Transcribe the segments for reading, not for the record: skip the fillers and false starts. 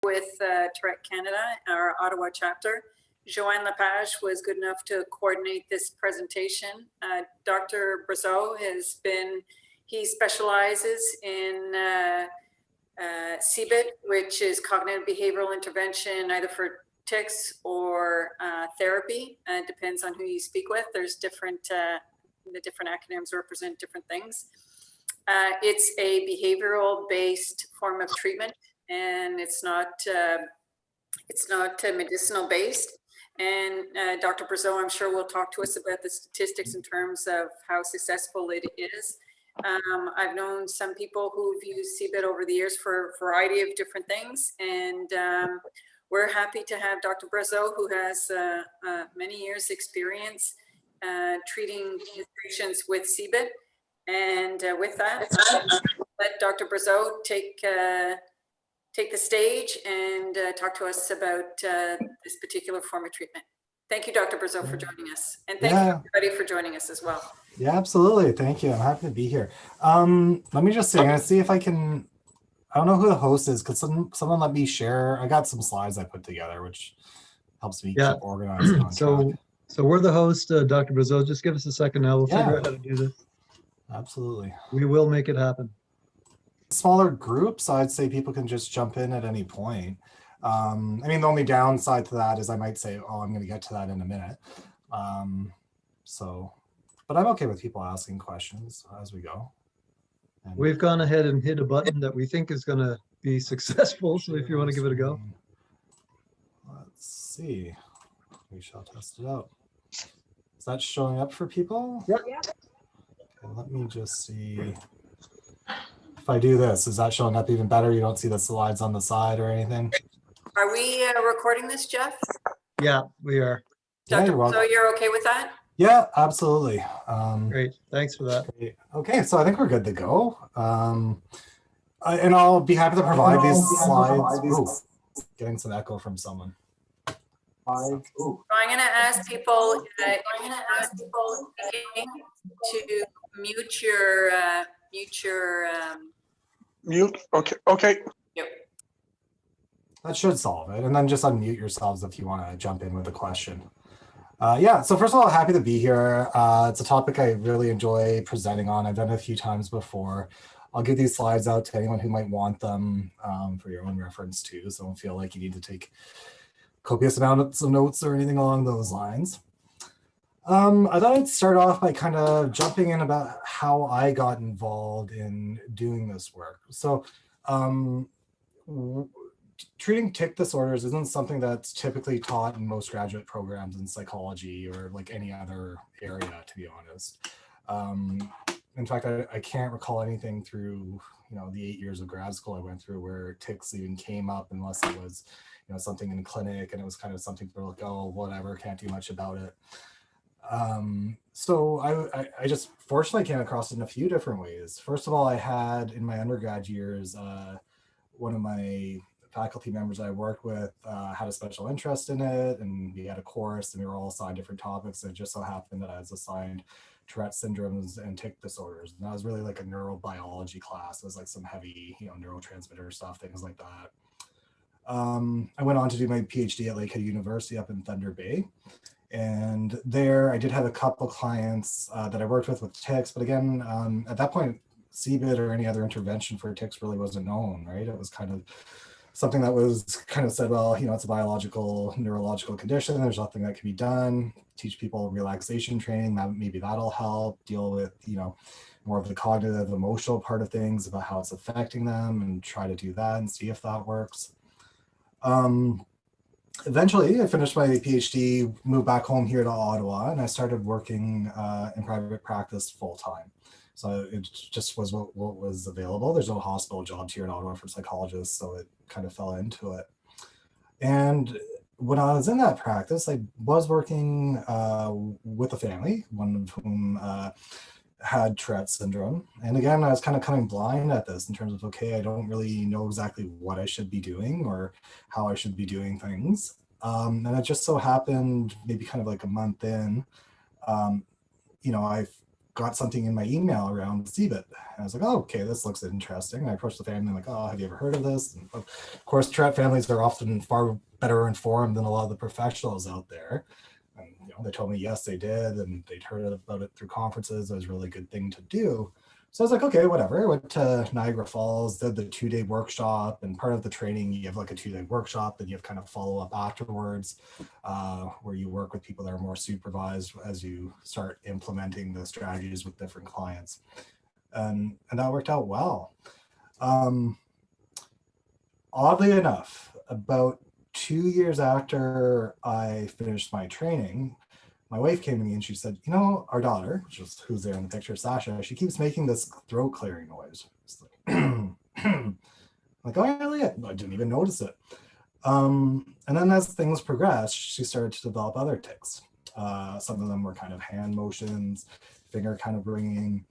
with Tourette Canada, our Ottawa chapter. Joanne Lepage was good enough to coordinate this presentation. Dr. Brazeau he specializes in CBIT, which is cognitive behavioral intervention, either for tics or therapy. It depends on who you speak with. There's different, the different acronyms represent different things. It's a behavioral-based form of treatment, and it's not medicinal-based. And Dr. Brazeau, I'm sure, will talk to us about the statistics in terms of how successful it is. I've known some people who've used CBIT over the years for a variety of different things, and we're happy to have Dr. Brazeau, who has many years' experience treating patients with CBIT. And with that, let Dr. Brazeau take the stage and talk to us about this particular form of treatment. Thank you, Dr. Brazeau, for joining us. And thank you, everybody, for joining us as well. Yeah, absolutely. Thank you. I'm happy to be here. Let me just say, I'm going to see if I can, I don't know who the host is. Could someone let me share? I got some slides I put together, which helps me keep organized. So we're the host, Dr. Brazeau. Just give us a second now. We'll figure out how to do this. Absolutely. We will make it happen. Smaller groups, I'd say people can just jump in at any point. I mean, the only downside to that is I might say, oh, I'm going to get to that in a minute. But I'm okay with people asking questions as we go. And we've gone ahead and hit a button that we think is going to be successful. So if you want to give it a go. Let's see. We shall test it out. Is that showing up for people? Yep. Okay, let me just see. If I do this, is that showing up even better? You don't see the slides on the side or anything? Are we recording this, Jeff? Yeah, we are. Dr. So you're okay with that? Yeah, absolutely. Great. Thanks for that. Great. Okay, so I think we're good to go. And I'll be happy to provide these slides. Ooh, getting some echo from someone. So I'm going to ask people to mute your mute. Okay. Yep. That should solve it. And then just unmute yourselves if you want to jump in with a question. Yeah, so first of all, happy to be here. It's a topic I really enjoy presenting on. I've done it a few times before. I'll give these slides out to anyone who might want them for your own reference too. So don't feel like you need to take copious amounts of notes or anything along those lines. I thought I'd start off by kind of jumping in about how I got involved in doing this work. So treating tic disorders isn't something that's typically taught in most graduate programs in psychology or like any other area, to be honest. In fact, I can't recall anything through the 8 years of grad school I went through where tics even came up, unless it was something in clinic and it was kind of something for like, oh, whatever, can't do much about it. So I just fortunately came across it in a few different ways. First of all, I had in my undergrad years, one of my faculty members I worked with had a special interest in it, and we had a course and we were all assigned different topics. And it just so happened that I was assigned Tourette syndromes and tic disorders. And that was really like a neurobiology class. It was like some heavy, neurotransmitter stuff, things like that. I went on to do my PhD at Lakehead University up in Thunder Bay. And there I did have a couple clients that I worked with tics, but again, at that point, CBIT or any other intervention for tics really wasn't known, right? It was kind of something that was kind of said, well, it's a biological, neurological condition. There's nothing that can be done. Teach people relaxation training, maybe that'll help deal with, more of the cognitive, emotional part of things about how it's affecting them, and try to do that and see if that works. Eventually, I finished my PhD, moved back home here to Ottawa, and I started working in private practice full-time. So it just was what was available. There's no hospital jobs here in Ottawa for psychologists, so it kind of fell into it. And when I was in that practice, I was working with a family, one of whom had Tourette syndrome. And again, I was kind of coming blind at this in terms of, okay, I don't really know exactly what I should be doing or how I should be doing things. And it just so happened, maybe kind of like a month in, I've got something in my email around CBIT. And I was like, oh, okay, this looks interesting. And I approached the family, I'm like, oh, have you ever heard of this? And of course, Tourette families are often far better informed than a lot of the professionals out there. And they told me, yes, they did. And they'd heard about it through conferences. It was a really good thing to do. So I was like, okay, whatever. I went to Niagara Falls, did the 2-day workshop, and part of the training, you have like a 2-day workshop, and you have kind of follow up afterwards, where you work with people that are more supervised as you start implementing the strategies with different clients. And that worked out well. Oddly enough, about 2 years after I finished my training, my wife came to me and she said, our daughter, who's there in the picture, Sasha, she keeps making this throat clearing noise. It's like, oh, really? I didn't even notice it. And then as things progressed, she started to develop other tics. Some of them were kind of hand motions, finger kind of bringing,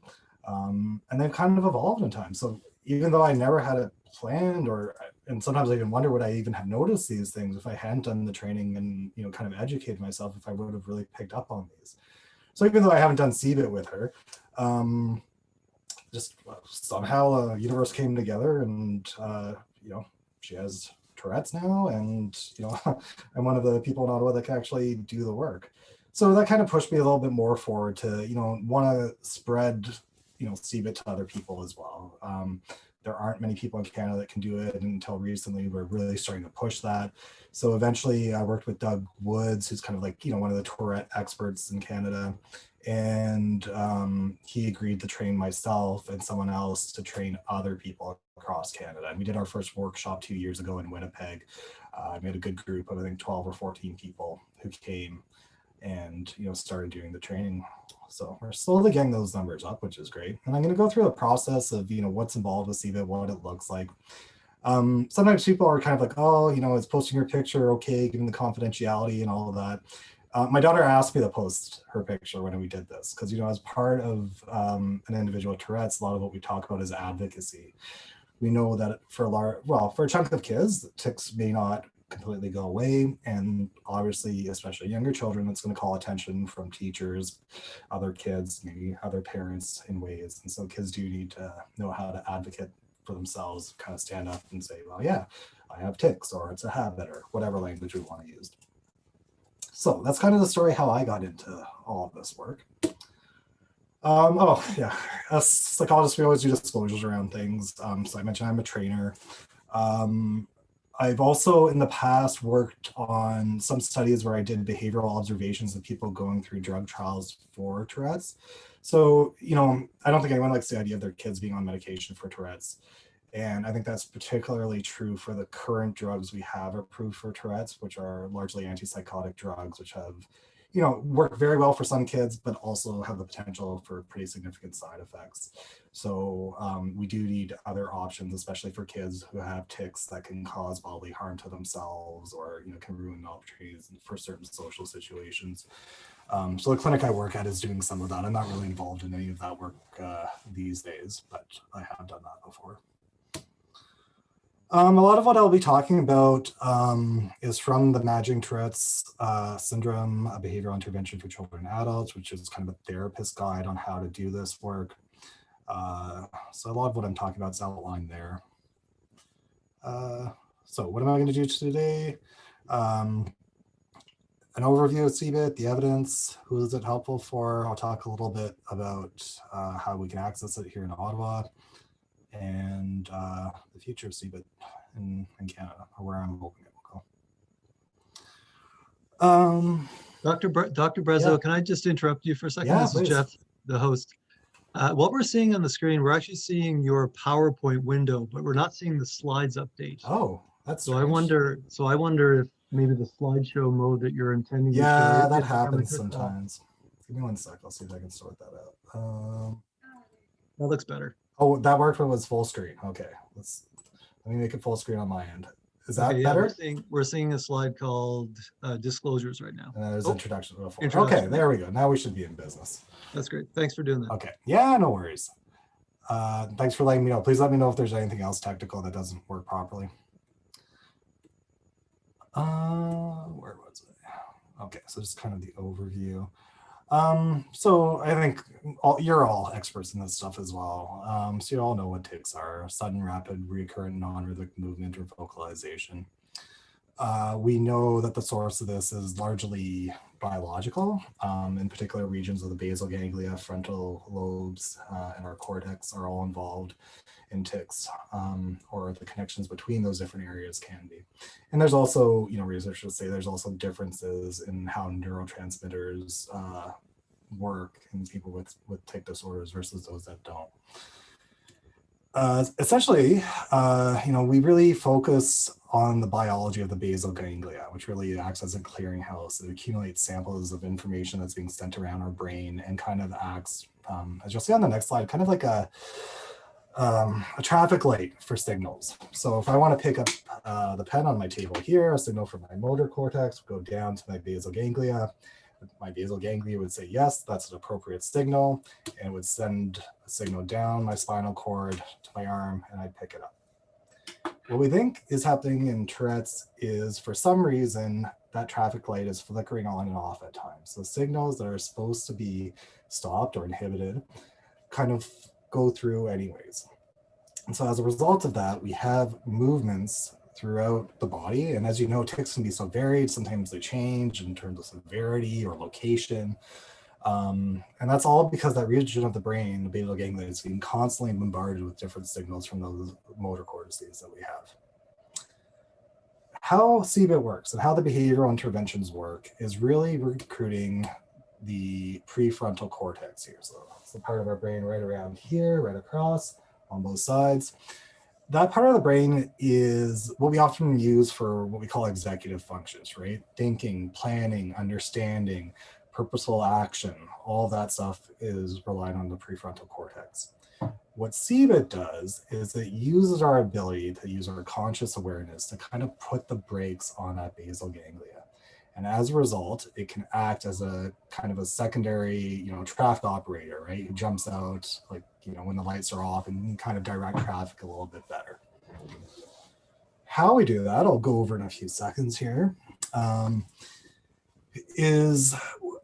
and they've kind of evolved in time. So even though I never had it planned, and sometimes I even wonder would I even have noticed these things if I hadn't done the training and kind of educated myself, if I would have really picked up on these. So even though I haven't done CBIT with her, just somehow the universe came together, and she has Tourette's now, and I'm one of the people in Ottawa that can actually do the work. So that kind of pushed me a little bit more forward to want to spread CBIT to other people as well. There aren't many people in Canada that can do it, and until recently we're really starting to push that. So eventually I worked with Doug Woods, who's kind of like one of the Tourette experts in Canada, and he agreed to train myself and someone else to train other people across Canada. And we did our first workshop 2 years ago in Winnipeg. I made a good group of I think 12 or 14 people who came and started doing the training. So we're slowly getting those numbers up, which is great. And I'm going to go through the process of what's involved with CBIT, what it looks like. Sometimes people are kind of like, oh, it's posting your picture, okay, given the confidentiality and all of that. My daughter asked me to post her picture when we did this, because as part of an individual with Tourette's, a lot of what we talk about is advocacy. We know that for a chunk of kids, tics may not completely go away, and obviously especially younger children, it's going to call attention from teachers, other kids, maybe other parents in ways. And so kids do need to know how to advocate for themselves, kind of stand up and say, well, yeah, I have tics, or it's a habit, or whatever language we want to use. So that's kind of the story how I got into all of this work. As psychologists, we always do disclosures around things. So I mentioned I'm a trainer. I've also in the past worked on some studies where I did behavioral observations of people going through drug trials for Tourette's. So, I don't think anyone likes the idea of their kids being on medication for Tourette's. And I think that's particularly true for the current drugs we have approved for Tourette's, which are largely antipsychotic drugs, which have, work very well for some kids, but also have the potential for pretty significant side effects. So we do need other options, especially for kids who have tics that can cause bodily harm to themselves, or can ruin opportunities for certain social situations. So the clinic I work at is doing some of that. I'm not really involved in any of that work these days, but I have done that before. A lot of what I'll be talking about is from the Managing Tourette's Syndrome, a behavioral intervention for children and adults, which is kind of a therapist guide on how to do this work. So a lot of what I'm talking about is outlined there. So what am I going to do today? An overview of CBIT, the evidence, who is it helpful for? I'll talk a little bit about how we can access it here in Ottawa, and the future of CBIT in Canada, or where I'm hoping it will go. Dr. Brazeau, Yeah. can I just interrupt you for a second? Yeah, This please. is Jeff, the host. What we're seeing on the screen, we're actually seeing your PowerPoint window, but we're not seeing the slides update. Oh, that's So strange. I wonder if maybe the slideshow mode that you're intending to show. Yeah, that is becoming happens crystal. sometimes. Give me 1 sec. I'll see if I can sort that out. That looks better. Oh, that worked when it was full screen. Okay, let me make it full screen on my end. Is that Okay, yeah, better? we're seeing a slide called disclosures right now. And then there's introduction to the full. Introduction. Okay, there we go. Now we should be in business. That's great. Thanks for doing that. Okay. Yeah, no worries. Thanks for letting me know. Please let me know if there's anything else technical that doesn't work properly. Where was it? Okay, so just kind of the overview. So I think you're all experts in this stuff as well. So you all know what tics are: sudden, rapid, recurrent, non-rhythmic movement or vocalization. We know that the source of this is largely biological. In particular, regions of the basal ganglia, frontal lobes, and our cortex are all involved in tics, or the connections between those different areas can be. And there's also, researchers say there's also differences in how neurotransmitters work in people with tic disorders versus those that don't. Essentially, we really focus on the biology of the basal ganglia, which really acts as a clearinghouse. It accumulates samples of information that's being sent around our brain and kind of acts, as you'll see on the next slide, kind of like a traffic light for signals. So if I want to pick up the pen on my table here, a signal from my motor cortex would go down to my basal ganglia. My basal ganglia would say, yes, that's an appropriate signal, and would send a signal down my spinal cord to my arm, and I'd pick it up. What we think is happening in Tourette's is, for some reason, that traffic light is flickering on and off at times. So signals that are supposed to be stopped or inhibited kind of go through anyways. And so as a result of that, we have movements throughout the body. And as you know, tics can be so varied. Sometimes they change in terms of severity or location. And that's all because that region of the brain, the basal ganglia, is being constantly bombarded with different signals from those motor cortices that we have. How CBIT works and how the behavioral interventions work is really recruiting the prefrontal cortex here. So it's the part of our brain right around here, right across on both sides. That part of the brain is what we often use for what we call executive functions, right? Thinking, planning, understanding, purposeful action, all that stuff is reliant on the prefrontal cortex. What CBIT does is it uses our ability to use our conscious awareness to kind of put the brakes on that basal ganglia. And as a result, it can act as a kind of a secondary, traffic operator, right? Who jumps out, like, when the lights are off, and kind of direct traffic a little bit better. How we do that, I'll go over in a few seconds here, is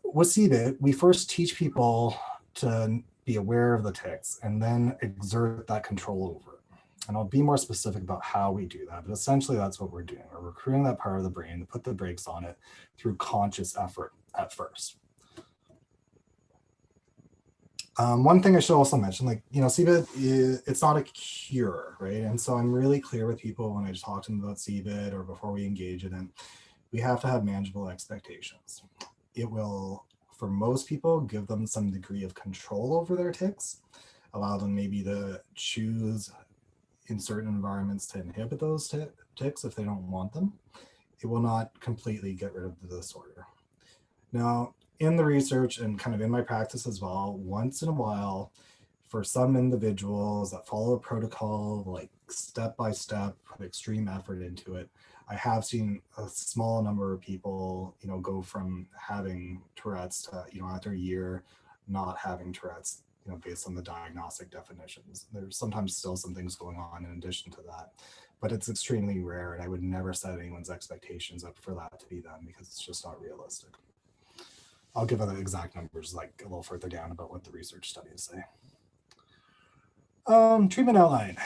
with CBIT, we first teach people to be aware of the tics and then exert that control over it. And I'll be more specific about how we do that, but essentially that's what we're doing. We're recruiting that part of the brain to put the brakes on it through conscious effort at first. One thing I should also mention, CBIT, it's not a cure, right? And so I'm really clear with people when I talk to them about CBIT or before we engage in it, we have to have manageable expectations. It will, for most people, give them some degree of control over their tics, allow them maybe to choose in certain environments to inhibit those tics if they don't want them. It will not completely get rid of the disorder. Now, in the research and kind of in my practice as well, once in a while, for some individuals that follow a protocol, like step-by-step, put extreme effort into it, I have seen a small number of people, go from having Tourette's to, after a year, not having Tourette's, based on the diagnostic definitions. There's sometimes still some things going on in addition to that, but it's extremely rare, and I would never set anyone's expectations up for that to be them because it's just not realistic. I'll give the exact numbers like a little further down about what the research studies say. Treatment outline.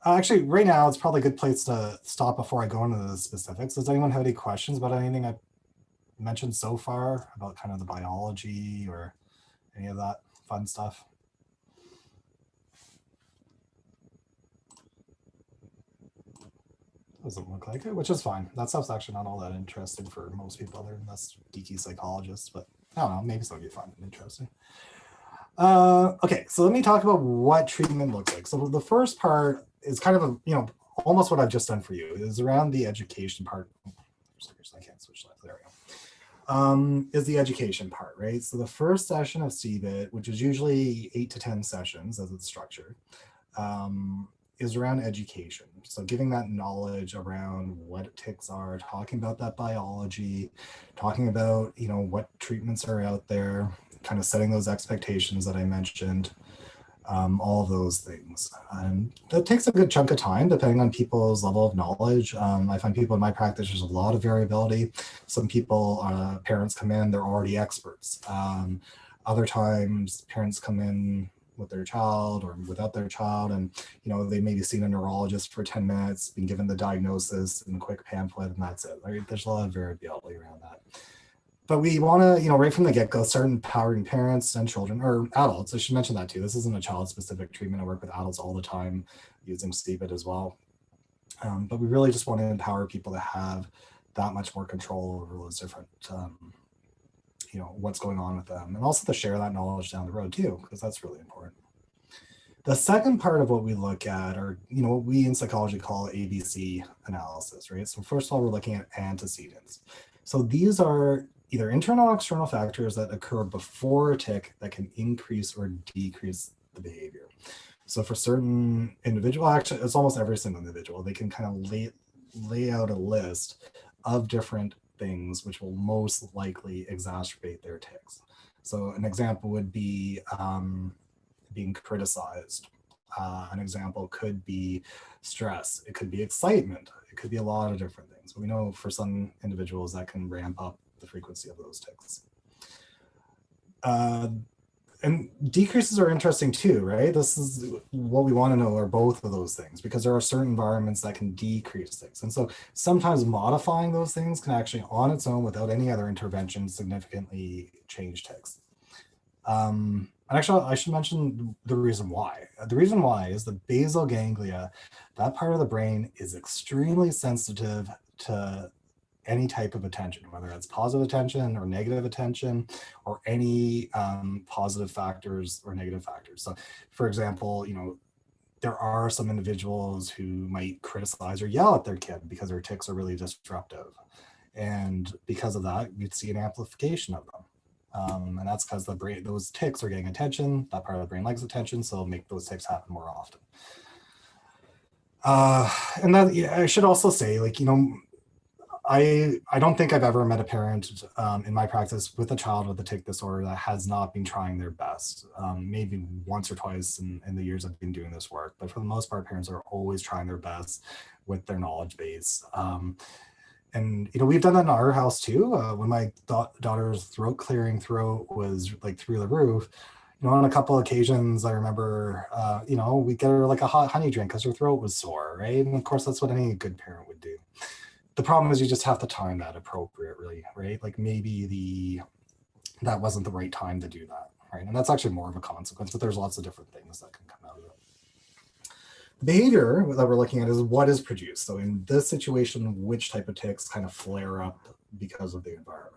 Actually, right now, it's probably a good place to stop before I go into the specifics. Does anyone have any questions about anything I've mentioned so far about kind of the biology or any of that fun stuff? Doesn't look like it, which is fine. That stuff's actually not all that interesting for most people other than us geeky psychologists, but I don't know, maybe it'll be fun and interesting. Okay, so let me talk about what treatment looks like. So the first part is kind of almost what I've just done for you. It is around the education part. I can't switch slides. There we go. Is the education part, right? So the first session of CBIT, which is usually 8 to 10 sessions as it's structured, is around education. So giving that knowledge around what tics are, talking about that biology, talking about, what treatments are out there, kind of setting those expectations that I mentioned. all those things. That takes a good chunk of time depending on people's level of knowledge. I find people in my practice, there's a lot of variability. Some people, parents come in, they're already experts. Other times parents come in with their child or without their child, and they maybe seen a neurologist for 10 minutes, been given the diagnosis and a quick pamphlet, and that's it. There's a lot of variability around that. But we want to, right from the get-go, start empowering parents and children, or adults. I should mention that too. This isn't a child-specific treatment. I work with adults all the time using CBIT as well. But we really just want to empower people to have that much more control over those different, what's going on with them, and also to share that knowledge down the road too, because that's really important. The second part of what we look at are, what we in psychology call ABC analysis, right? So first of all, we're looking at antecedents. So these are either internal or external factors that occur before a tic that can increase or decrease the behavior. So for certain individual, actually, it's almost every single individual, they can kind of lay out a list of different things which will most likely exacerbate their tics. So an example would be being criticized. An example could be stress. It could be excitement. It could be a lot of different things. But we know for some individuals that can ramp up the frequency of those tics. And decreases are interesting too, right? This is what we want to know are both of those things, because there are certain environments that can decrease things. And so sometimes modifying those things can actually on its own without any other intervention significantly change tics. And actually, I should mention the reason why. The reason why is the basal ganglia, that part of the brain is extremely sensitive to any type of attention, whether it's positive attention or negative attention, or any positive factors or negative factors. So for example, there are some individuals who might criticize or yell at their kid because their tics are really disruptive. And because of that, you'd see an amplification of them. And that's because the brain, those tics are getting attention, that part of the brain likes attention, so it'll make those tics happen more often. And that, I should also say, I don't think I've ever met a parent in my practice with a child with a tic disorder that has not been trying their best. Maybe once or twice in the years I've been doing this work, but for the most part, parents are always trying their best with their knowledge base. And we've done that in our house too. When my daughter's throat was like through the roof, on a couple of occasions, I remember, we get her like a hot honey drink because her throat was sore, right? And of course, that's what any good parent would do. The problem is you just have to time that appropriately, right? Like maybe that wasn't the right time to do that, right? And that's actually more of a consequence, but there's lots of different things that can come out of it. The behavior that we're looking at is what is produced. So in this situation, which type of tics kind of flare up because of the environment.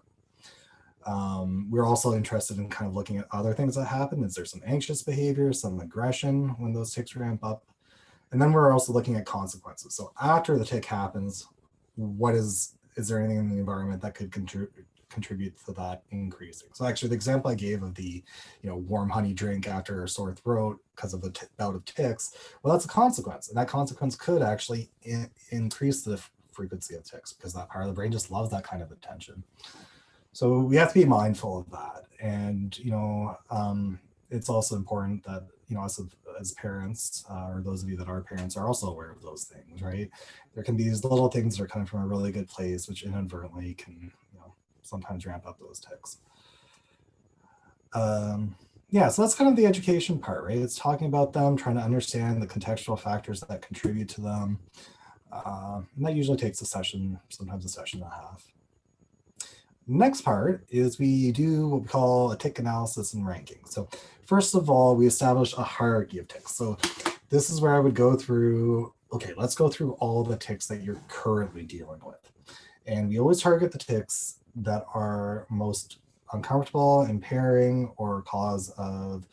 We're also interested in kind of looking at other things that happen. Is there some anxious behavior, some aggression when those tics ramp up? And then we're also looking at consequences. So after the tic happens, is there anything in the environment that could contribute to that increasing? So actually the example I gave of the warm honey drink after a sore throat because of the bout of tics, well, that's a consequence, and that consequence could actually increase the frequency of tics because that part of the brain just loves that kind of attention. So we have to be mindful of that. And it's also important that us as parents, or those of you that are parents, are also aware of those things, right? There can be these little things that are coming from a really good place, which inadvertently can sometimes ramp up those tics. Yeah, so that's kind of the education part, right? It's talking about them, trying to understand the contextual factors that contribute to them. And that usually takes a session, sometimes a session and a half. Next part is we do what we call a tic analysis and ranking. So first of all, we establish a hierarchy of tics. So this is where I would go through, okay, let's go through all the tics that you're currently dealing with. And we always target the tics that are most uncomfortable, impairing, or cause of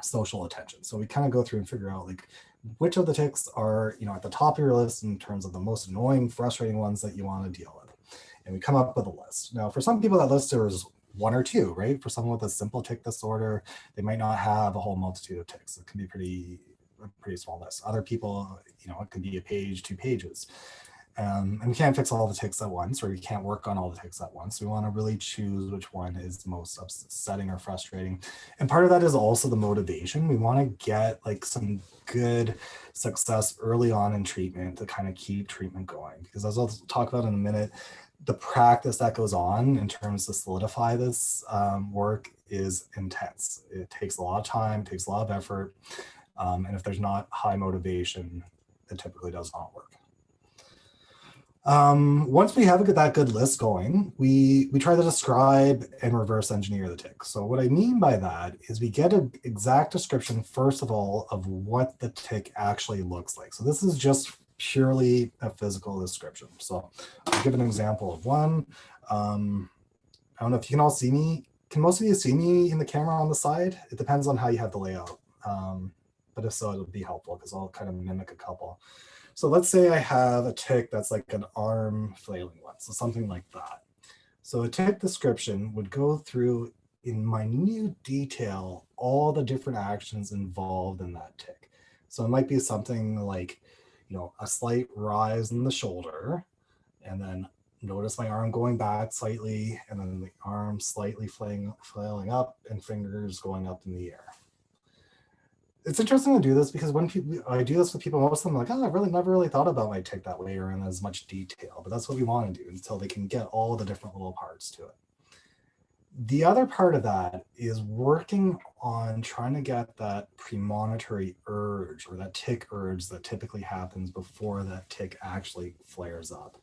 social attention. So we kind of go through and figure out like which of the tics are at the top of your list in terms of the most annoying, frustrating ones that you want to deal with. And we come up with a list. Now, for some people, that list is one or two, right? For someone with a simple tic disorder, they might not have a whole multitude of tics. It can be a pretty small list. Other people, it could be a page, 2 pages. And we can't fix all the tics at once, or we can't work on all the tics at once. We want to really choose which one is most upsetting or frustrating. And part of that is also the motivation. We want to get like some good success early on in treatment to kind of keep treatment going. Because as I'll talk about in a minute, the practice that goes on in terms to solidify this work is intense. It takes a lot of time, takes a lot of effort. And if there's not high motivation, it typically does not work. Once we have that good list going, we try to describe and reverse engineer the tic. So what I mean by that is we get an exact description, first of all, of what the tic actually looks like. So this is just purely a physical description. So I'll give an example of one. I don't know if you can all see me. Can most of you see me in the camera on the side? It depends on how you have the layout. But if so, it'll be helpful because I'll kind of mimic a couple. So let's say I have a tic that's like an arm flailing one, so something like that. So a tic description would go through in minute detail all the different actions involved in that tic. So it might be something like, a slight rise in the shoulder, and then notice my arm going back slightly, and then the arm slightly flailing up and fingers going up in the air. It's interesting to do this because when I do this with people, most of them are like, oh, I really never really thought about my tic that way or in as much detail, but that's what we want to do until they can get all the different little parts to it. The other part of that is working on trying to get that premonitory urge or that tic urge that typically happens before that tic actually flares up.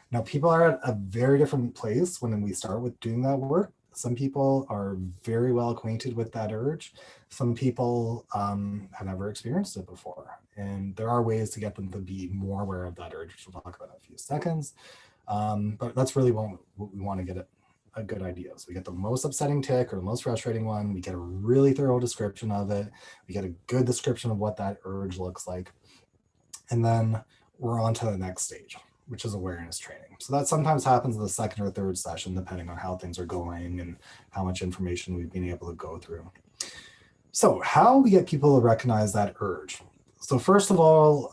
Now, people are at a very different place when we start with doing that work. Some people are very well acquainted with that urge. Some people have never experienced it before. And there are ways to get them to be more aware of that urge, which we'll talk about in a few seconds. But that's really what we want to get a good idea. So we get the most upsetting tic or the most frustrating one. We get a really thorough description of it. We get a good description of what that urge looks like. And then we're on to the next stage, which is awareness training. So that sometimes happens in the second or third session, depending on how things are going and how much information we've been able to go through. So how we get people to recognize that urge. So first of all,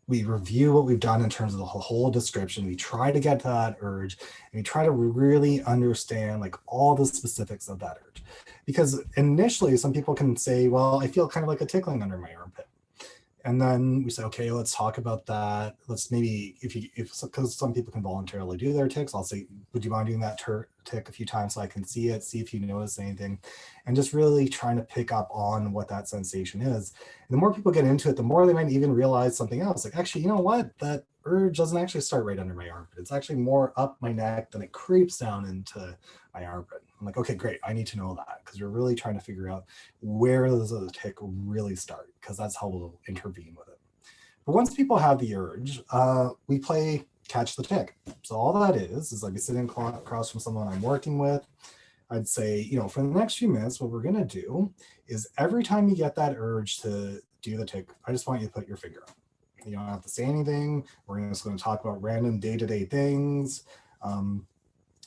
we review what we've done in terms of the whole description. We try to get to that urge, and we try to really understand like all the specifics of that urge. Because initially some people can say, well, I feel kind of like a tickling under my armpit. And then we say, okay, let's talk about that. Let's maybe, because some people can voluntarily do their tics, I'll say, would you mind doing that tic a few times so I can see it, see if you notice anything, and just really trying to pick up on what that sensation is. And the more people get into it, the more they might even realize something else. Like, actually, you know what? That urge doesn't actually start right under my armpit. It's actually more up my neck, then it creeps down into my armpit. I'm like, okay, great. I need to know that because we're really trying to figure out where does the tic really start, because that's how we'll intervene with it. But once people have the urge, we play catch the tic. So all that is I'd be sitting across from someone I'm working with. I'd say, for the next few minutes, what we're going to do is every time you get that urge to do the tic, I just want you to put your finger up. You don't have to say anything. We're just going to talk about random day-to-day things.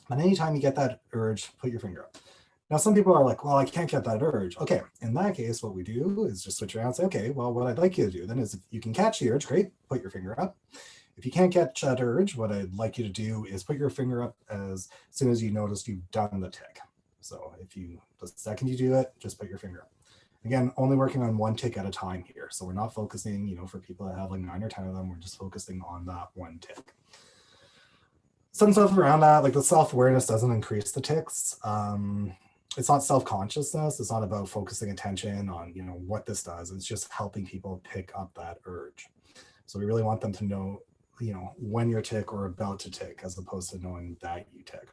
But anytime you get that urge, put your finger up. Now, some people are like, well, I can't get that urge. Okay, in that case, what we do is just switch around and say, okay, well, what I'd like you to do then is if you can catch the urge, great, put your finger up. If you can't catch that urge, what I'd like you to do is put your finger up as soon as you notice you've done the tic. So the second you do it, just put your finger up. Again, only working on one tic at a time here. So we're not focusing, for people that have like 9 or 10 of them, we're just focusing on that one tic. Some stuff around that, like the self-awareness doesn't increase the tics. It's not self-consciousness. It's not about focusing attention on, what this does. It's just helping people pick up that urge. So we really want them to know, when you're tic or about to tic, as opposed to knowing that you tic.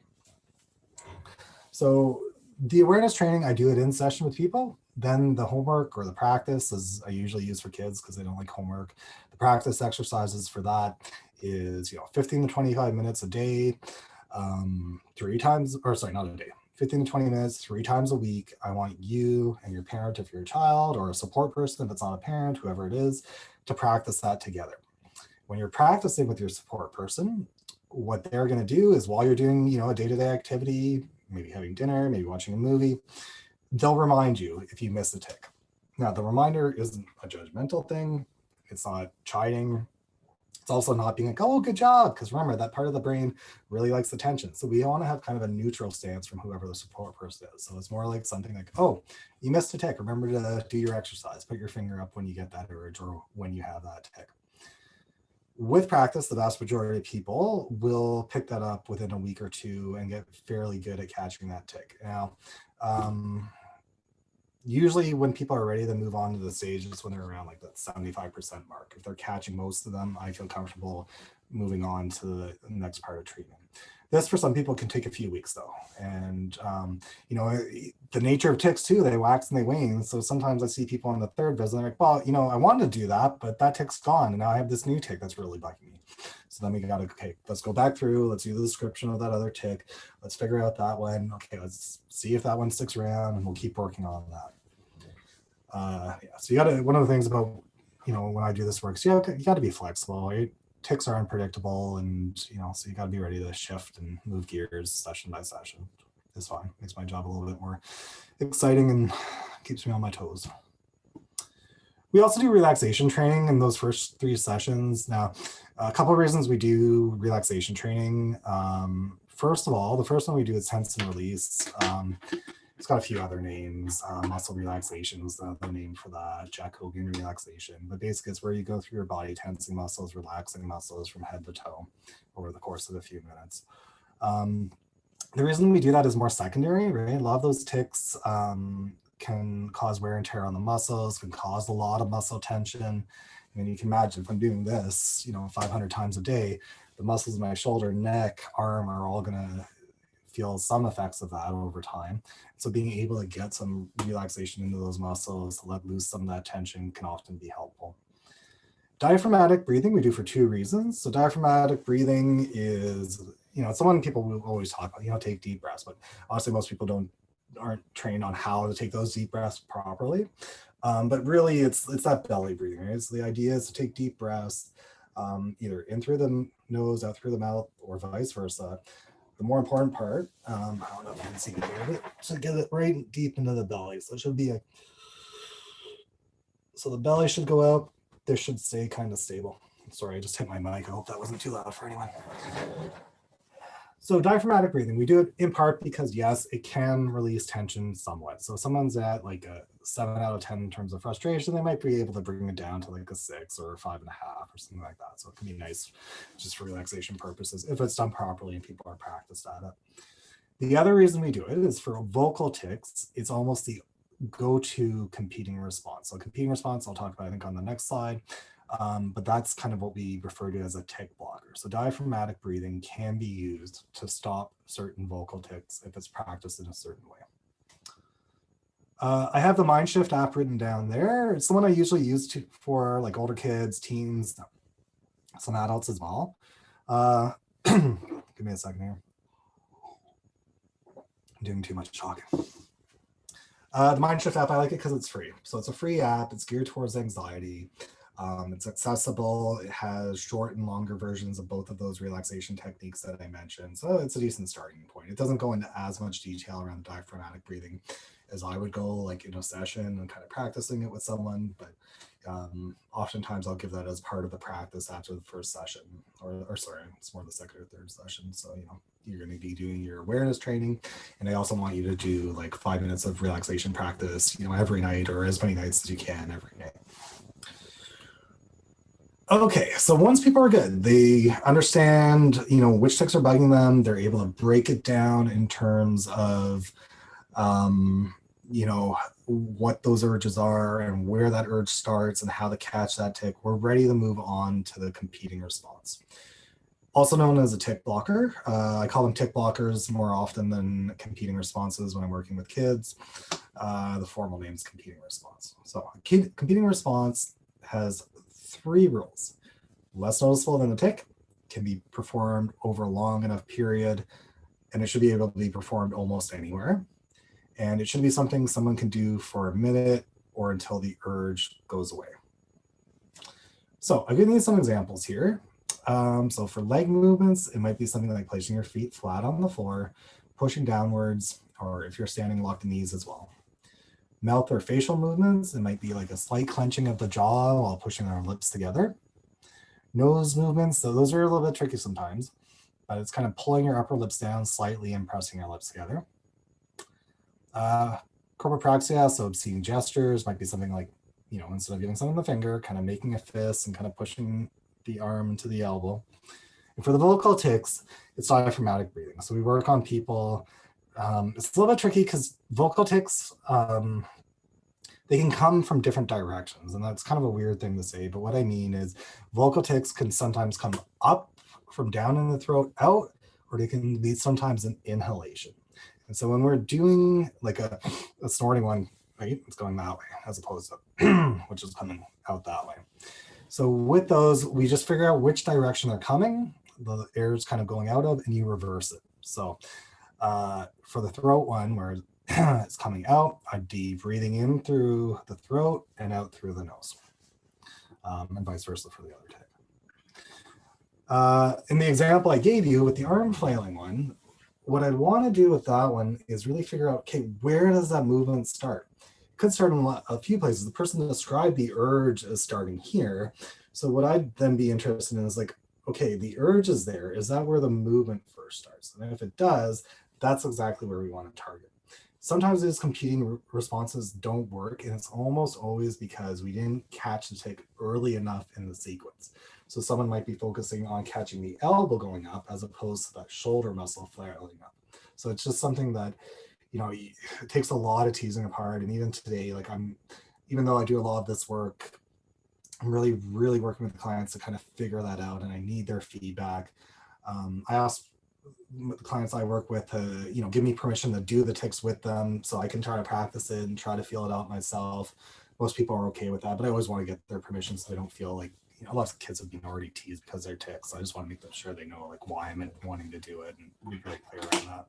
So the awareness training, I do it in session with people. Then the homework or the practice is I usually use for kids because they don't like homework. The practice exercises for that is 15 to 25 minutes a day, 3 times, or sorry, not a day, 15 to 20 minutes, 3 times a week. I want you and your parent, if you're a child, or a support person, if it's not a parent, whoever it is, to practice that together. When you're practicing with your support person, what they're going to do is while you're doing, a day-to-day activity, maybe having dinner, maybe watching a movie, they'll remind you if you miss a tic. Now, the reminder isn't a judgmental thing. It's not chiding. It's also not being like, oh, good job, because remember that part of the brain really likes attention. So we want to have kind of a neutral stance from whoever the support person is. So it's more like something like, oh, you missed a tic. Remember to do your exercise. Put your finger up when you get that urge or when you have that tic. With practice, the vast majority of people will pick that up within a week or two and get fairly good at catching that tic. Now, usually when people are ready to move on to the stage is when they're around like that 75% mark. If they're catching most of them, I feel comfortable moving on to the next part of treatment. This for some people can take a few weeks though. And you know, the nature of tics too, they wax and they wane. So sometimes I see people on the third visit, they're like, well, you know, I wanted to do that, but that tic's gone. And now I have this new tic that's really bugging me. So then we got to, okay, let's go back through. Let's do the description of that other tic. Let's figure out that one. Okay, let's see if that one sticks around and we'll keep working on that. Yeah, so you got to, one of the things about, you know, when I do this work, so you got to be flexible, right? Tics are unpredictable, and you know, so you got to be ready to shift and move gears session by session. It's fine. Makes my job a little bit more exciting and keeps me on my toes. We also do relaxation training in those first 3 sessions. Now, a couple of reasons we do relaxation training. First of all, the first one we do is tense and release. It's got a few other names. Muscle relaxation was the name for that. Jack Hogan relaxation. But basically, it's where you go through your body, tensing muscles, relaxing muscles from head to toe over the course of a few minutes. The reason we do that is more secondary, right? A lot of those tics can cause wear and tear on the muscles, can cause a lot of muscle tension. I mean, you can imagine if I'm doing this, you know, 500 times a day, the muscles in my shoulder, neck, arm are all gonna feel some effects of that over time. So being able to get some relaxation into those muscles, let loose some of that tension can often be helpful. Diaphragmatic breathing we do for 2 reasons. So diaphragmatic breathing is, you know, it's the one people will always talk about, you know, take deep breaths, but honestly, most people aren't trained on how to take those deep breaths properly. But really it's that belly breathing, right? So the idea is to take deep breaths, either in through the nose, out through the mouth, or vice versa. The more important part, I don't know if you can see it here, but to get it right deep into the belly. So it should be so the belly should go out. This should stay kind of stable. Sorry, I just hit my mic. I hope that wasn't too loud for anyone. So diaphragmatic breathing, we do it in part because yes, it can release tension somewhat. So if someone's at like a 7 out of 10 in terms of frustration, they might be able to bring it down to like a 6 or 5.5 or something like that. So it can be nice just for relaxation purposes if it's done properly and people are practiced at it. The other reason we do it is for vocal tics, it's almost the go-to competing response. So competing response, I'll talk about, I think, on the next slide. But that's kind of what we refer to as a tic blocker. So diaphragmatic breathing can be used to stop certain vocal tics if it's practiced in a certain way. I have the Mind Shift app written down there. It's the one I usually use for like older kids, teens, some adults as well. Give me a second here. I'm doing too much talking. The Mind Shift app, I like it because it's free. So it's a free app. It's geared towards anxiety. It's accessible. It has short and longer versions of both of those relaxation techniques that I mentioned. So it's a decent starting point. It doesn't go into as much detail around the diaphragmatic breathing as I would go like in a session and kind of practicing it with someone. But oftentimes I'll give that as part of the practice after the first session, or sorry, it's more the second or third session. So, you know, you're going to be doing your awareness training. And I also want you to do like 5 minutes of relaxation practice, you know, every night or as many nights as you can every night. Okay, so once people are good, they understand, you know, which tics are bugging them. They're able to break it down in terms of, you know, what those urges are and where that urge starts and how to catch that tic. We're ready to move on to the competing response. Also known as a tic blocker. I call them tic blockers more often than competing responses when I'm working with kids. The formal name is competing response. So competing response has 3 rules. Less noticeable than the tic, can be performed over a long enough period, and it should be able to be performed almost anywhere. And it should be something someone can do for a minute or until the urge goes away. So I've given you some examples here. So for leg movements, it might be something like placing your feet flat on the floor, pushing downwards, or if you're standing, lock the knees as well. Mouth or facial movements, it might be like a slight clenching of the jaw while pushing our lips together. Nose movements, so those are a little bit tricky sometimes, but it's kind of pulling your upper lips down slightly and pressing your lips together. Corporapraxia, so obscene gestures, might be something like, instead of giving someone the finger, kind of making a fist and kind of pushing the arm to the elbow. And for the vocal tics, it's diaphragmatic breathing. So we work on people. It's a little bit tricky because vocal tics, they can come from different directions. And that's kind of a weird thing to say. But what I mean is vocal tics can sometimes come up from down in the throat out, or they can lead sometimes an inhalation. And so when we're doing like a snorting one, right, it's going that way as opposed to which is coming out that way. So with those, we just figure out which direction they're coming, the air is kind of going out of, and you reverse it. So for the throat one, where it's coming out, I'd be breathing in through the throat and out through the nose, and vice versa for the other tic. In the example I gave you with the arm flailing one, what I'd want to do with that one is really figure out, okay, where does that movement start? It could start in a few places. The person described the urge as starting here. So what I'd then be interested in is like, okay, the urge is there. Is that where the movement first starts? And if it does, that's exactly where we want to target. Sometimes these competing responses don't work, and it's almost always because we didn't catch the tic early enough in the sequence. So someone might be focusing on catching the elbow going up as opposed to that shoulder muscle flailing up. So it's just something that, it takes a lot of teasing apart. And even today, like even though I do a lot of this work, I'm really, really working with the clients to kind of figure that out, and I need their feedback. I ask the clients I work with to, give me permission to do the tics with them so I can try to practice it and try to feel it out myself. Most people are okay with that, but I always want to get their permission so they don't feel like, a lot of kids have been already teased because they're tics. So I just want to make sure they know like why I'm wanting to do it and be very clear on that.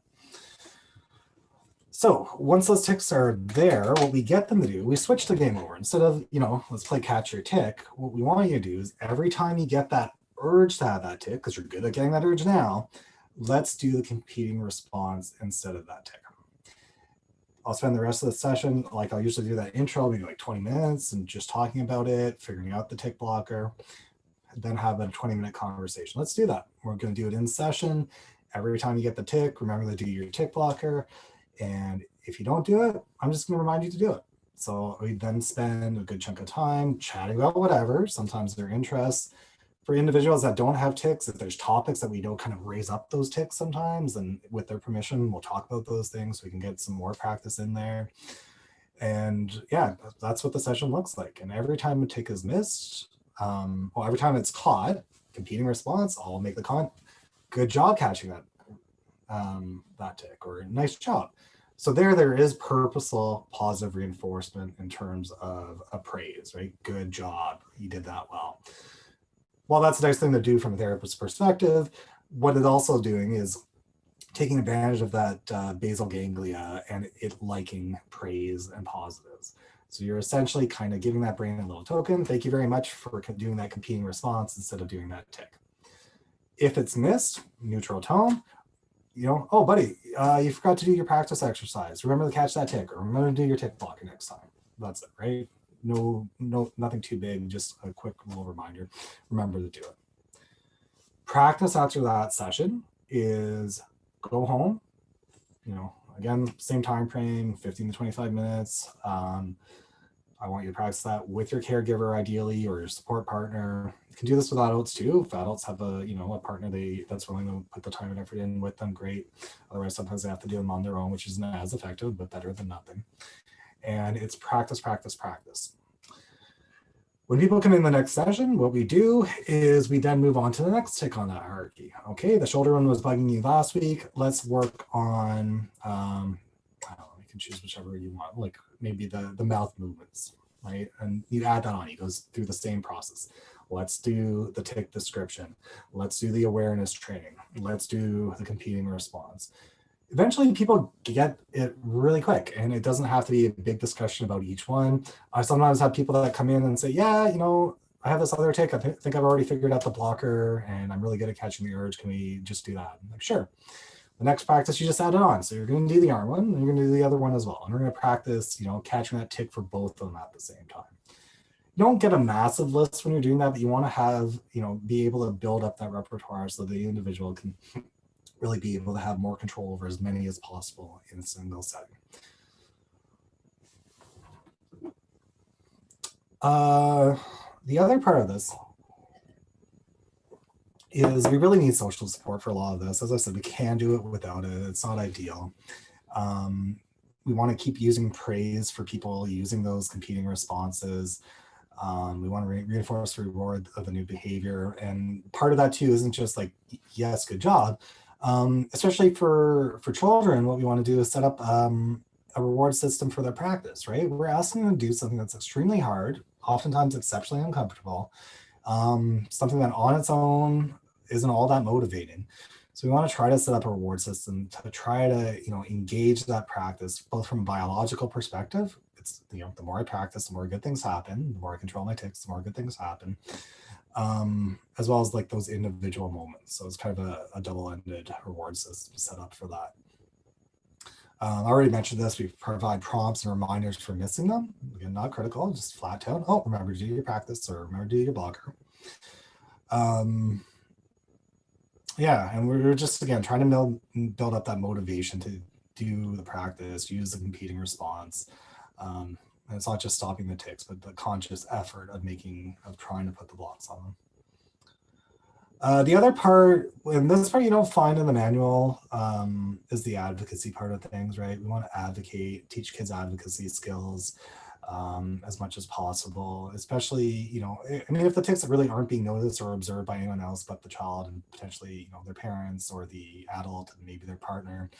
So once those tics are there, what we get them to do, we switch the game over. Instead of, let's play catch your tic, what we want you to do is every time you get that urge to have that tic, because you're good at getting that urge now, let's do the competing response instead of that tic. I'll spend the rest of the session, like I'll usually do that intro, maybe like 20 minutes and just talking about it, figuring out the tic blocker, and then have a 20-minute conversation. Let's do that. We're going to do it in session. Every time you get the tic, remember to do your tic blocker. And if you don't do it, I'm just going to remind you to do it. So we then spend a good chunk of time chatting about whatever, sometimes their interests. For individuals that don't have tics, if there's topics that we don't kind of raise up those tics sometimes, and with their permission, we'll talk about those things so we can get some more practice in there. And yeah, that's what the session looks like. And every time a tic is missed, every time it's caught, competing response, I'll make the comment, good job catching that tic, or nice job. So there is purposeful positive reinforcement in terms of a praise, right? Good job, you did that well. While that's a nice thing to do from a therapist's perspective, what it's also doing is taking advantage of that basal ganglia and it liking praise and positives. So you're essentially kind of giving that brain a little token. Thank you very much for doing that competing response instead of doing that tic. If it's missed, neutral tone, oh, buddy, you forgot to do your practice exercise. Remember to catch that tic, or remember to do your tic blocker next time. That's it, right? No, nothing too big, just a quick little reminder. Remember to do it. Practice after that session is go home, again, same time frame, 15 to 25 minutes. I want you to practice that with your caregiver ideally, or your support partner. You can do this with adults too. If adults have a partner that's willing to put the time and effort in with them, great. Otherwise, sometimes they have to do them on their own, which isn't as effective, but better than nothing. And it's practice, practice, practice. When people come in the next session, what we do is we then move on to the next tic on that hierarchy. Okay, the shoulder one was bugging you last week. Let's work on, I don't know, you can choose whichever you want, like maybe the mouth movements, right? And you add that on, it goes through the same process. Let's do the tic description. Let's do the awareness training. Let's do the competing response. Eventually people get it really quick, and it doesn't have to be a big discussion about each one. I sometimes have people that come in and say, yeah, I have this other tic. I think I've already figured out the blocker and I'm really good at catching the urge. Can we just do that? I'm like, sure. The next practice, you just add it on. So you're going to do the arm one, and you're going to do the other one as well. And we're going to practice, catching that tic for both of them at the same time. don't get a massive list when you're doing that, but you want to have, be able to build up that repertoire so the individual can really be able to have more control over as many as possible in a single setting. The other part of this is we really need social support for a lot of this. As I said, we can do it without it. It's not ideal. We want to keep using praise for people using those competing responses. We want to reinforce the reward of the new behavior. And part of that too isn't just like, yes, good job. Especially for children, what we want to do is set up a reward system for their practice, right? We're asking them to do something that's extremely hard, oftentimes exceptionally uncomfortable, something that on its own isn't all that motivating. So we want to try to set up a reward system to try to, engage that practice, both from a biological perspective. It's, the more I practice, the more good things happen. The more I control my tics, the more good things happen. As well as like those individual moments. So it's kind of a double-ended reward system set up for that. I already mentioned this. We provide prompts and reminders for missing them. Again, not critical, just flat out. Oh, remember to do your practice, or remember to do your blocker. Yeah, and we're just, again, trying to build up that motivation to do the practice, use the competing response. And it's not just stopping the tics, but the conscious effort of trying to put the blocks on them. The other part, and this part you don't find in the manual, is the advocacy part of things, right? We want to advocate, teach kids advocacy skills as much as possible, especially, if the tics really aren't being noticed or observed by anyone else but the child and potentially, their parents or the adult and maybe their partner,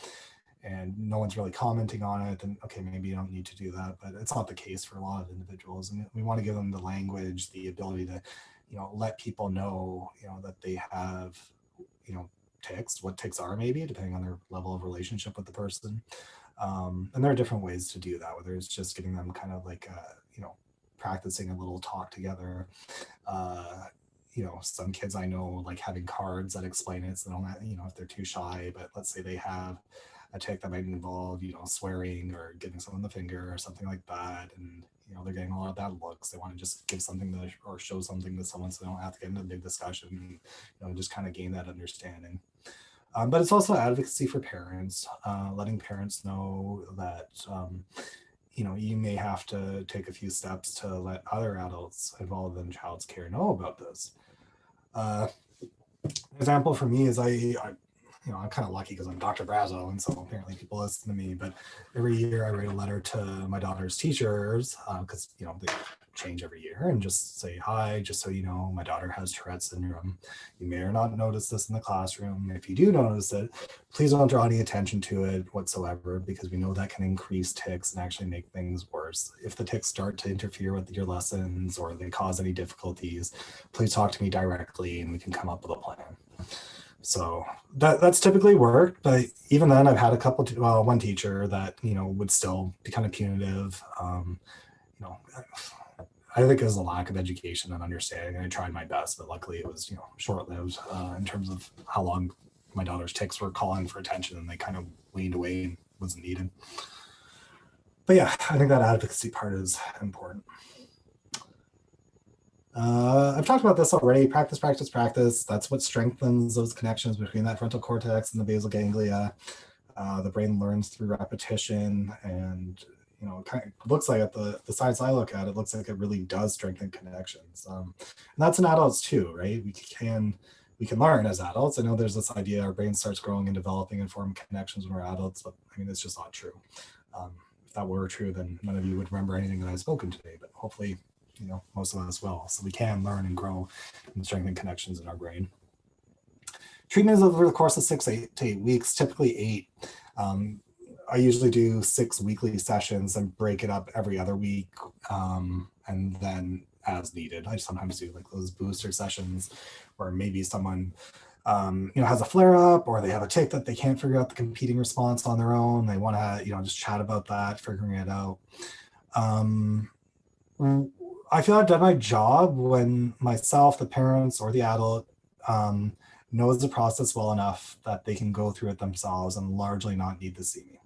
and no one's really commenting on it, then okay, maybe you don't need to do that, but it's not the case for a lot of individuals. And we want to give them the language, the ability to, let people know, that they have, tics, what tics are maybe, depending on their level of relationship with the person. And there are different ways to do that, whether it's just getting them kind of like, practicing a little talk together. Some kids I know like having cards that explain it, so they don't, if they're too shy, but let's say they have a tic that might involve, swearing or giving someone the finger or something like that. And, they're getting a lot of bad looks. They want to just give something or show something to someone so they don't have to get into a big discussion and, just kind of gain that understanding. But it's also advocacy for parents, letting parents know that, you may have to take a few steps to let other adults involved in child's care know about this. Example for me is I'm kind of lucky because I'm Dr. Brazeau, and so apparently people listen to me, but every year I write a letter to my daughter's teachers because, they change every year, and just say, hi, just so you know, my daughter has Tourette's syndrome. You may or not notice this in the classroom. If you do notice it, please don't draw any attention to it whatsoever, because we know that can increase tics and actually make things worse. If the tics start to interfere with your lessons or they cause any difficulties, please talk to me directly and we can come up with a plan. So that's typically worked, but even then I've had one teacher that, would still be kind of punitive. I think it was a lack of education and understanding, and I tried my best, but luckily it was, short-lived in terms of how long my daughter's tics were calling for attention, and they kind of weaned away and wasn't needed. But yeah, I think that advocacy part is important. I've talked about this already. Practice, practice, practice. That's what strengthens those connections between that frontal cortex and the basal ganglia. The brain learns through repetition, and it kind of looks like at the science I look at, it looks like it really does strengthen connections. And that's in adults too, right? We can learn as adults. I know there's this idea our brain starts growing and developing and forming connections when we're adults, but it's just not true. If that were true, then none of you would remember anything that I've spoken today, but hopefully, most of us will. So we can learn and grow and strengthen connections in our brain. Treatment is over the course of 6 to 8 weeks, typically 8. I usually do 6 weekly sessions and break it up every other week, and then as needed. I sometimes do like those booster sessions where maybe someone has a flare up, or they have a tic that they can't figure out the competing response on their own. They want to, just chat about that, figuring it out. I feel I've done my job when myself, the parents, or the adult knows the process well enough that they can go through it themselves and largely not need to see me.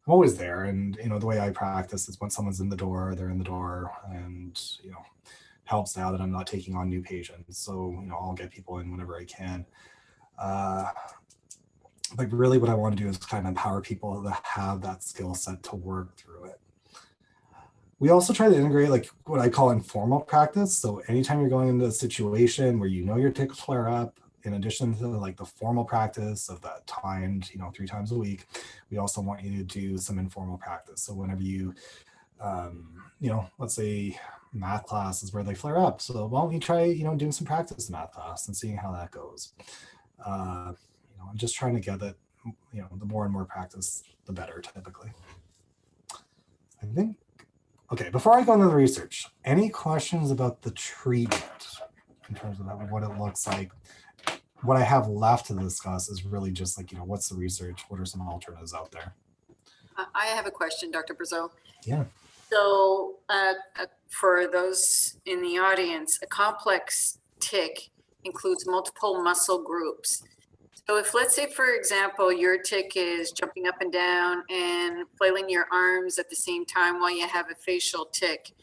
I'm always there, and the way I practice is when someone's in the door, they're in the door, and helps now that I'm not taking on new patients. So, I'll get people in whenever I can. But really what I want to do is kind of empower people to have that skill set to work through it. We also try to integrate like what I call informal practice. So anytime you're going into a situation where your tics flare up, in addition to like the formal practice of that timed, 3 times a week, we also want you to do some informal practice. So whenever you, let's say math class is where they flare up. So why don't you try, doing some practice in math class and seeing how that goes. I'm just trying to get it, the more and more practice, the better typically. I think. Okay, before I go into the research, any questions about the treatment in terms of what it looks like? What I have left to discuss is really just like, what's the research? What are some alternatives out there? I have a question, Dr. Brazeau. Yeah. So for those in the audience, a complex tic includes multiple muscle groups. So if, let's say, for example, your tic is jumping up and down and flailing your arms at the same time while you have a facial tic,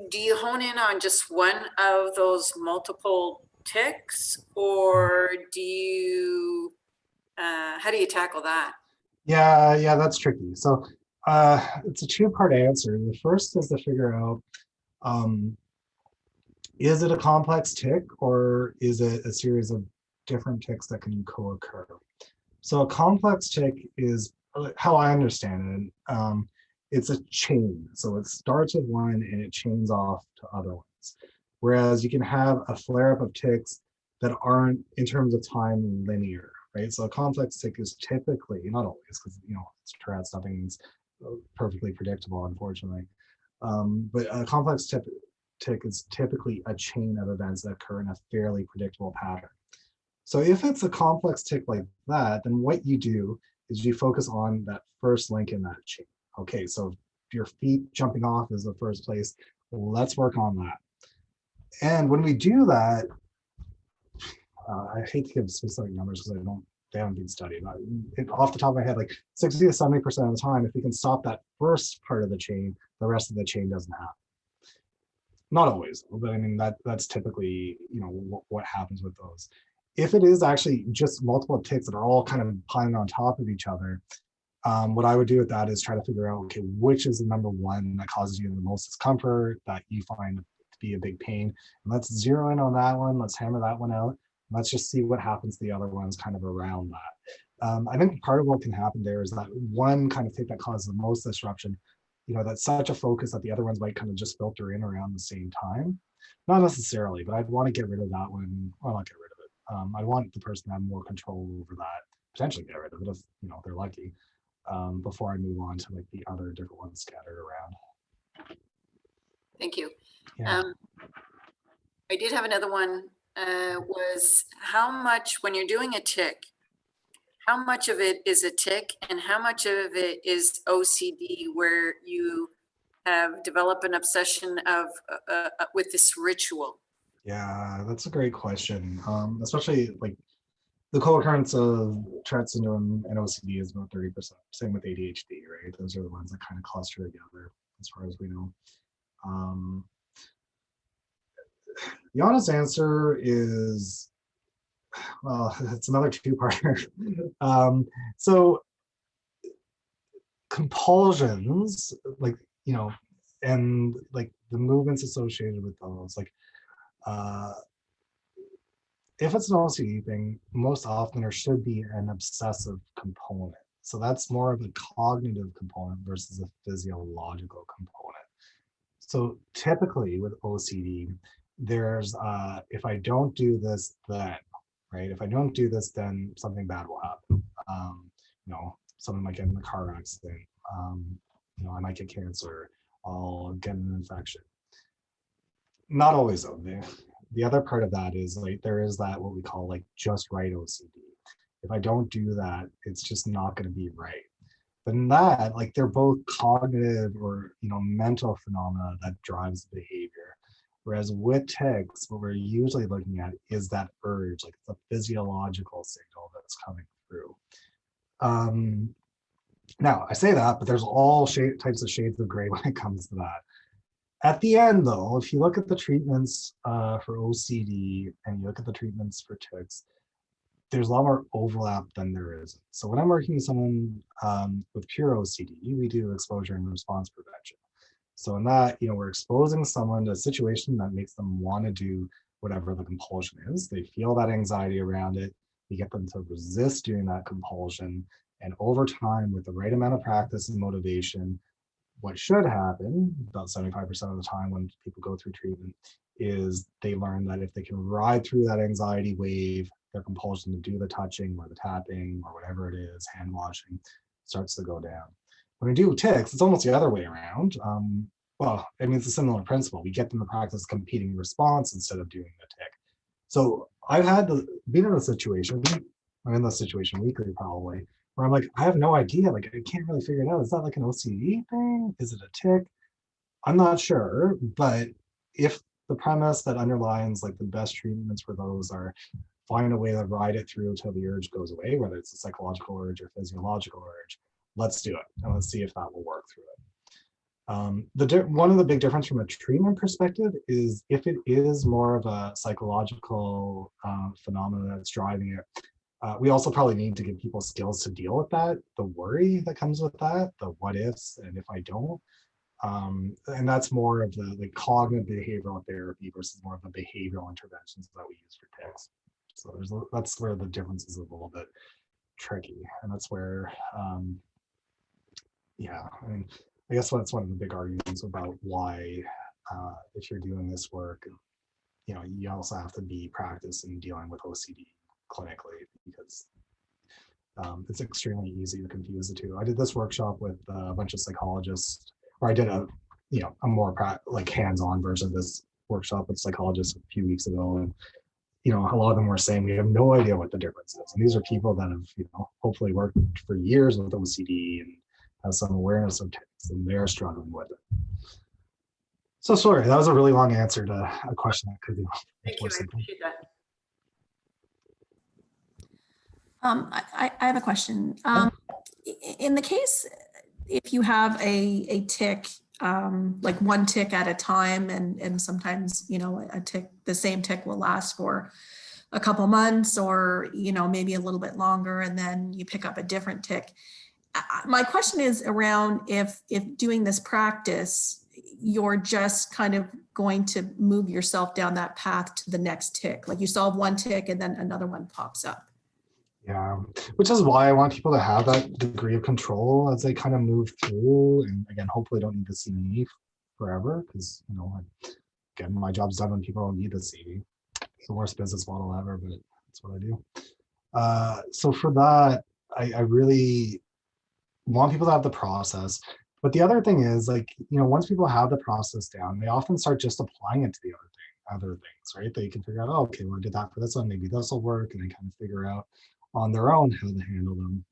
do you hone in on just one of those multiple tics, or do you, how do you tackle that? Yeah, that's tricky. So it's a 2-part answer. The first is to figure out, is it a complex tic or is it a series of different tics that can co-occur? So a complex tic is, how I understand it, it's a chain. So it starts with one and it chains off to other ones. Whereas you can have a flare-up of tics that aren't, in terms of time, linear, right? So a complex tic is typically, not always, because it's Tourette's, nothing's perfectly predictable, unfortunately. But a complex tic is typically a chain of events that occur in a fairly predictable pattern. So if it's a complex tic like that, then what you do is you focus on that first link in that chain. Okay, so your feet jumping off is the first place. Let's work on that. And when we do that, I hate to give specific numbers because they haven't been studied. Off the top of my head, like 60 to 70% of the time, if we can stop that first part of the chain, the rest of the chain doesn't happen. Not always, but I mean, that's typically, what happens with those. If it is actually just multiple tics that are all kind of piling on top of each other, what I would do with that is try to figure out, okay, which is the number one that causes you the most discomfort, that you find to be a big pain. And let's zero in on that one. Let's hammer that one out. Let's just see what happens to the other ones kind of around that. I think part of what can happen there is that one kind of tic that causes the most disruption, that's such a focus that the other ones might kind of just filter in around the same time. Not necessarily, but I'd want to get rid of that one. Well, not get rid of it. I want the person to have more control over that, potentially get rid of it if they're lucky, before I move on to like the other different ones scattered around. Thank you. Yeah. I did have another one, was how much, when you're doing a tic, how much of it is a tic and how much of it is OCD, where you have developed an obsession of with this ritual? Yeah, that's a great question. Especially like the co-occurrence of Tourette syndrome and OCD is about 30%. Same with ADHD, right? Those are the ones that kind of cluster together as far as we know. The honest answer is, well, it's another 2-parter. So compulsions, like, and like the movements associated with those, like, if it's an OCD thing, most often there should be an obsessive component. So that's more of a cognitive component versus a physiological component. So typically with OCD, there's, if I don't do this, then, right? If I don't do this, then something bad will happen. Someone might get in a car accident. I might get cancer. I'll get an infection. Not always though. The other part of that is like, there is that what we call like just right OCD. If I don't do that, it's just not going to be right. But in that, like, they're both cognitive or mental phenomena that drives the behavior. Whereas with tics, what we're usually looking at is that urge, like it's a physiological signal that's coming through. Now I say that, but there's all types of shades of gray when it comes to that. At the end, though, if you look at the treatments for OCD and you look at the treatments for tics, there's a lot more overlap than there is. So when I'm working with someone with pure OCD, we do exposure and response prevention. So in that, we're exposing someone to a situation that makes them want to do whatever the compulsion is. They feel that anxiety around it. We get them to resist doing that compulsion. And over time, with the right amount of practice and motivation, what should happen about 75% of the time when people go through treatment is they learn that if they can ride through that anxiety wave, their compulsion to do the touching or the tapping or whatever it is, hand washing, starts to go down. When we do tics, it's almost the other way around. Well, I mean, it's a similar principle. We get them to practice competing response instead of doing the tic. So I've been in a situation, I'm in this situation weekly probably, where I'm like, I have no idea. Like, I can't really figure it out. Is that like an OCD thing? Is it a tic? I'm not sure. But if the premise that underlines like the best treatments for those are find a way to ride it through until the urge goes away, whether it's a psychological urge or physiological urge, let's do it. And let's see if that will work through it. One of the big difference from a treatment perspective is if it is more of a psychological phenomenon that's driving it, we also probably need to give people skills to deal with that, the worry that comes with that, the what ifs, and if I don't. And that's more of the cognitive behavioral therapy versus more of the behavioral interventions that we use for tics. So that's where the difference is a little bit tricky. And that's where, I mean, I guess that's one of the big arguments about why, if you're doing this work, you also have to be practicing dealing with OCD clinically, because it's extremely easy to confuse the two. I did this workshop with a bunch of psychologists, or I did a more hands-on version of this workshop with psychologists a few weeks ago, and a lot of them were saying we have no idea what the difference is. And these are people that have hopefully worked for years with OCD and have some awareness of tics, and they're struggling with it. So sorry, that was a really long answer to a question that could be much more simple. Thank you, I appreciate that. I have a question. In the case, if you have a tic, like one tic at a time, and sometimes, a tic, the same tic will last for a couple months or, maybe a little bit longer, and then you pick up a different tic. My question is around if doing this practice, you're just kind of going to move yourself down that path to the next tic, like you solve one tic and then another one pops up. Yeah, which is why I want people to have that degree of control as they kind of move through. And again, hopefully don't need to see me forever, because, again, my job's done when people don't need to see me. It's the worst business model ever, but that's what I do. So for that, I really want people to have the process. But the other thing is, once people have the process down, they often start just applying it to the other things, right? They can figure out, oh, okay, well, I did that for this one, maybe this will work, and they kind of figure out on their own how to handle them.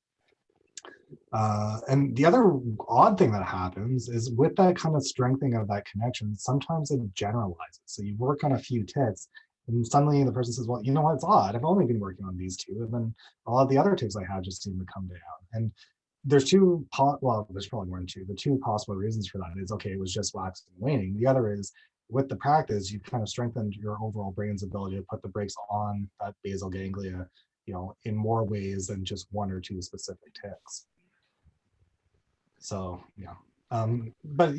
And the other odd thing that happens is with that kind of strengthening of that connection, sometimes it generalizes. So you work on a few tics, and suddenly the person says, well, you know what, it's odd. I've only been working on these two, and then a lot of the other tics I had just seem to come down. And there's there's probably more than two. The two possible reasons for that is, okay, it was just waxing and waning. The other is, with the practice, you've kind of strengthened your overall brain's ability to put the brakes on that basal ganglia, in more ways than just one or two specific tics. So, but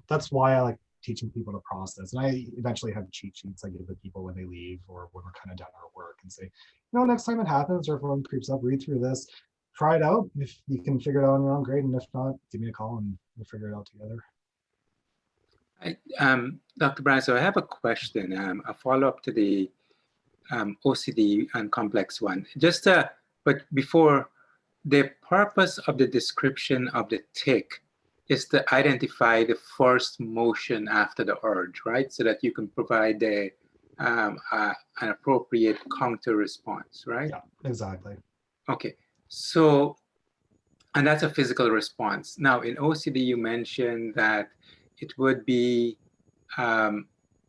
that's why I like teaching people the process. And I eventually have cheat sheets I give to people when they leave or when we're kind of done our work, and say, next time it happens or if one creeps up, read through this, try it out. If you can figure it out on your own, great. And if not, give me a call and we'll figure it out together. Dr. Brazeau, I have a question, a follow-up to the OCD and complex one. But before, the purpose of the description of the tic is to identify the first motion after the urge, right? So that you can provide an appropriate counter response, right? Yeah, exactly. Okay, so, and that's a physical response. Now, in OCD, you mentioned that it would be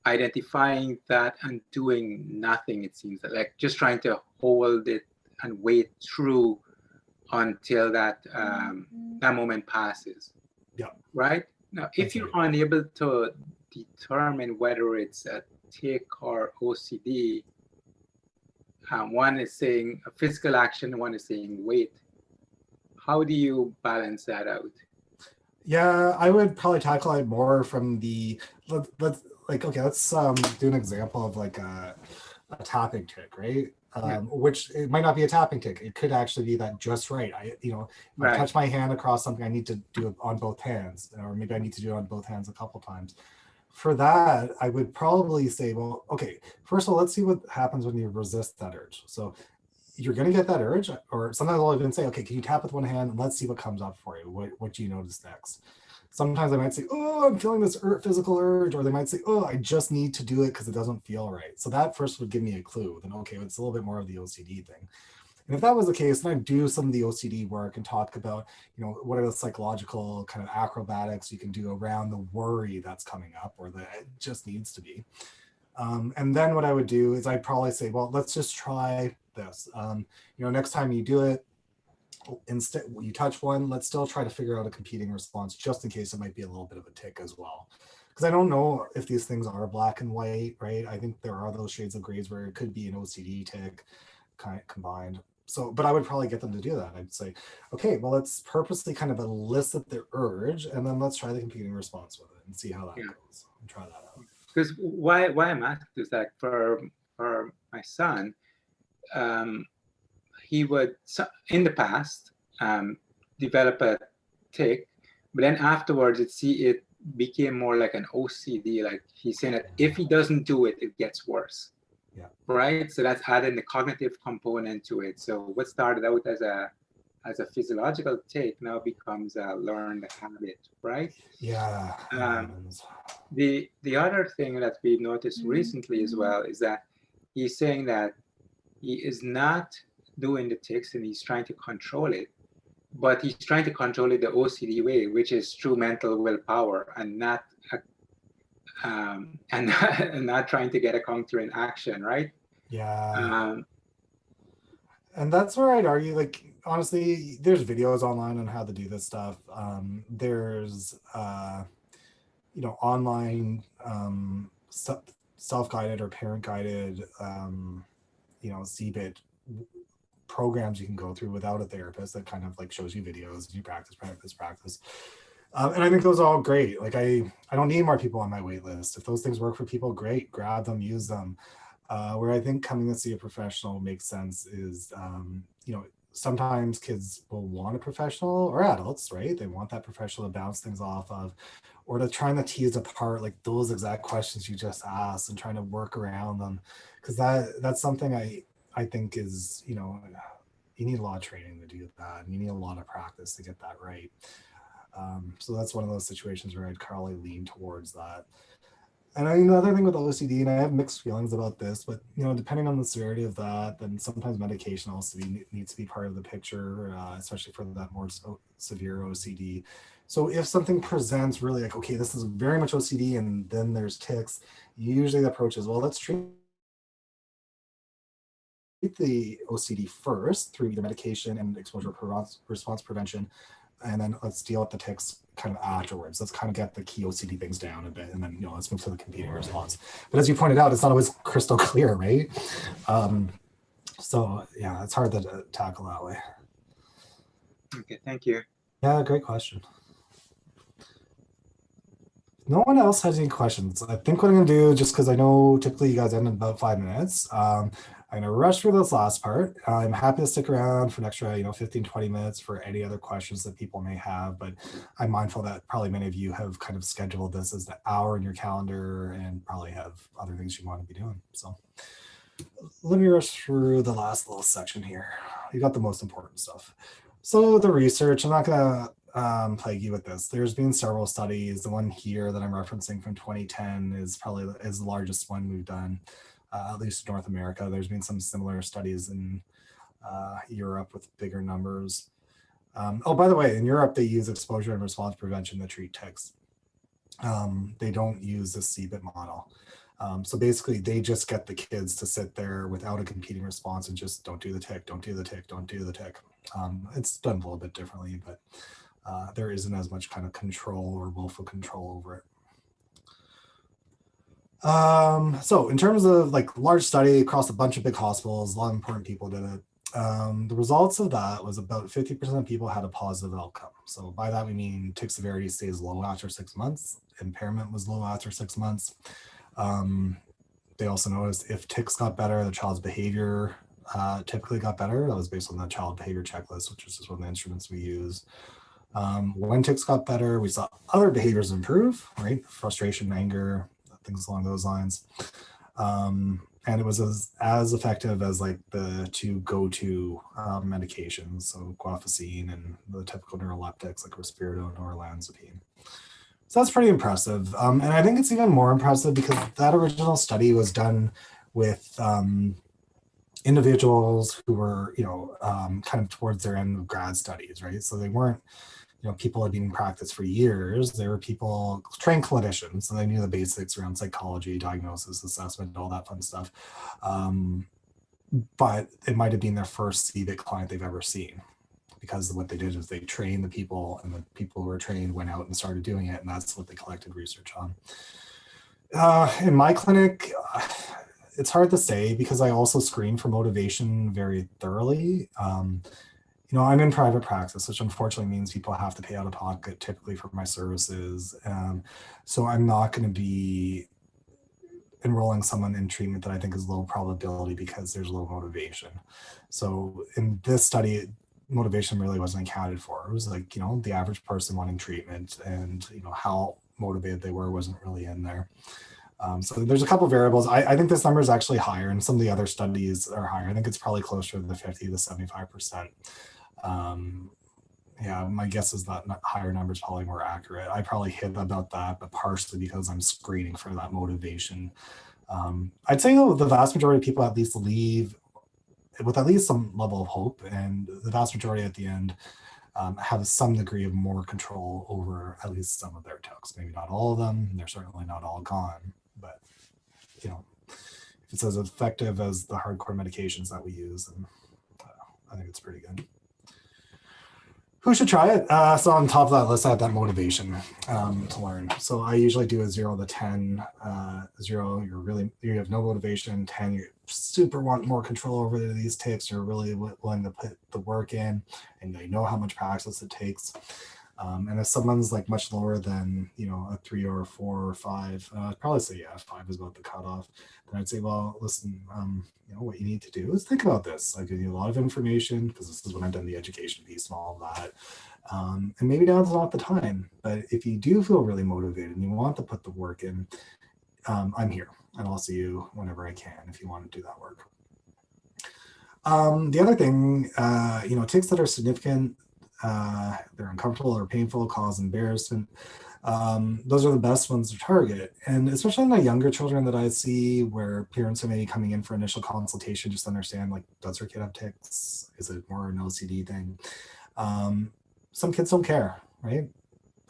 identifying that and doing nothing, it seems, like just trying to hold it and wait through until that that moment passes. Yeah. Right? Now, if you're unable to determine whether it's a tic or OCD, one is saying a physical action, one is saying wait. How do you balance that out? Yeah, I would probably tackle it more from the, let's do an example of like a tapping tic, right? Which it might not be a tapping tic. It could actually be that just right. If I touch my hand across something, I need to do it on both hands, or maybe I need to do it on both hands a couple times. For that, I would probably say, well, okay, first of all, let's see what happens when you resist that urge. So you're going to get that urge, or sometimes I'll even say, okay, can you tap with one hand? And let's see what comes up for you. What do you notice next? Sometimes I might say, oh, I'm feeling this physical urge, or they might say, oh, I just need to do it because it doesn't feel right. So that first would give me a clue. Then, okay, it's a little bit more of the OCD thing. And if that was the case, then I'd do some of the OCD work and talk about, what are the psychological kind of acrobatics you can do around the worry that's coming up, or that it just needs to be. And then what I would do is I'd probably say, well, let's just try this. Next time you do it, instead you touch one, let's still try to figure out a competing response, just in case it might be a little bit of a tic as well. Because I don't know if these things are black and white, right? I think there are those shades of grays where it could be an OCD tic kind of combined. So, but I would probably get them to do that. I'd say, okay, well, let's purposely kind of elicit their urge, and then let's try the competing response with it and see how that goes, and try that out. Because why I'm asking is that for my son, he would in the past develop a tic, but then afterwards it became more like an OCD. Like he's saying that if he doesn't do it, it gets worse. Yeah. Right. So that's adding the cognitive component to it. So what started out as a physiological tic now becomes a learned habit, right? Yeah. The other thing that we've noticed recently as well is that he's saying that he is not doing the tics and he's trying to control it, but he's trying to control it the OCD way, which is through mental willpower and not and not trying to get a counter action, right? Yeah. And that's where I'd argue, like, honestly, there's videos online on how to do this stuff. There's, online self-guided or parent-guided, CBIT programs you can go through without a therapist that kind of like shows you videos, you practice. And I think those are all great. Like I don't need more people on my wait list. If those things work for people, great, grab them, use them. Where I think coming to see a professional makes sense is, sometimes kids will want a professional, or adults, right? They want that professional to bounce things off of, or to trying to tease apart like those exact questions you just asked and trying to work around them. Because that's something I think is, you need a lot of training to do that. And you need a lot of practice to get that right. So that's one of those situations where I'd probably lean towards that. And another thing with OCD, and I have mixed feelings about this, but depending on the severity of that, then sometimes medication also needs to be part of the picture, especially for that more severe OCD. So if something presents really like, okay, this is very much OCD, and then there's tics, usually the approach is, well, let's treat the OCD first through either medication and exposure response prevention, and then let's deal with the tics kind of afterwards. Let's kind of get the key OCD things down a bit, and then let's move to the competing response. But as you pointed out, it's not always crystal clear, right? So yeah, it's hard to tackle that way. Okay, thank you. Yeah, great question. No one else has any questions. I think what I'm gonna do, just because I know typically you guys end in about 5 minutes, I'm gonna rush through this last part. I'm happy to stick around for an extra, 15, 20 minutes for any other questions that people may have, but I'm mindful that probably many of you have kind of scheduled this as the hour in your calendar and probably have other things you want to be doing. So let me rush through the last little section here. You got the most important stuff. So the research, I'm not gonna plague you with this. There's been several studies. The one here that I'm referencing from 2010 is probably the largest one we've done. At least North America. There's been some similar studies in Europe with bigger numbers. Oh, by the way, in Europe, they use exposure and response prevention to treat tics. They don't use the CBIT model. So basically, they just get the kids to sit there without a competing response and just don't do the tic, don't do the tic, don't do the tic. It's done a little bit differently, but there isn't as much kind of control or willful control over it. So in terms of like large study across a bunch of big hospitals, a lot of important people did it. The results of that was about 50% of people had a positive outcome. So by that we mean tic severity stays low after 6 months, impairment was low after 6 months. They also noticed if tics got better, the child's behavior typically got better. That was based on the child behavior checklist, which is just one of the instruments we use. When tics got better, we saw other behaviors improve, right? Frustration, anger, things along those lines. And it was as effective as like the two go-to medications, so guanfacine and the typical neuroleptics like risperidone and olanzapine. So that's pretty impressive. And I think it's even more impressive because that original study was done with individuals who were, kind of towards their end of grad studies, right? So they weren't, people had been in practice for years. They were people, trained clinicians, so they knew the basics around psychology, diagnosis, assessment, all that fun stuff. But it might have been their first CBIT client they've ever seen, because what they did is they trained the people, and the people who were trained went out and started doing it, and that's what they collected research on. In my clinic, it's hard to say because I also screen for motivation very thoroughly. I'm in private practice, which unfortunately means people have to pay out of pocket typically for my services. So I'm not going to be enrolling someone in treatment that I think is low probability because there's low motivation. So in this study, motivation really wasn't accounted for. It was like, the average person wanting treatment, and, how motivated they were wasn't really in there. So there's a couple of variables. I think this number is actually higher, and some of the other studies are higher. I think it's probably closer to the 50 to 75%. Yeah, my guess is that higher number is probably more accurate. I probably hit about that, but partially because I'm screening for that motivation. I'd say though, the vast majority of people at least leave with at least some level of hope, and the vast majority at the end have some degree of more control over at least some of their tics. Maybe not all of them, they're certainly not all gone, but if it's as effective as the hardcore medications that we use, then I think it's pretty good. Who should try it? So on top of that list, I have that motivation to learn. So I usually do a 0 to 10. 0, you have no motivation. 10, you super want more control over these tics. You're really willing to put the work in, and you know how much practice it takes. And if someone's like much lower than, a 3 or a 4 or 5, I'd probably say, yeah, 5 is about the cutoff. Then I'd say, well, listen, what you need to do is think about this. I give you a lot of information because this is when I've done the education piece and all of that. And maybe now's not the time, but if you do feel really motivated and you want to put the work in, I'm here, and I'll see you whenever I can if you want to do that work. The other thing, tics that are significant, they're uncomfortable or painful, cause embarrassment. Those are the best ones to target. And especially in the younger children that I see, where parents are maybe coming in for initial consultation just to understand, like, does their kid have tics? Is it more an OCD thing? Some kids don't care, right?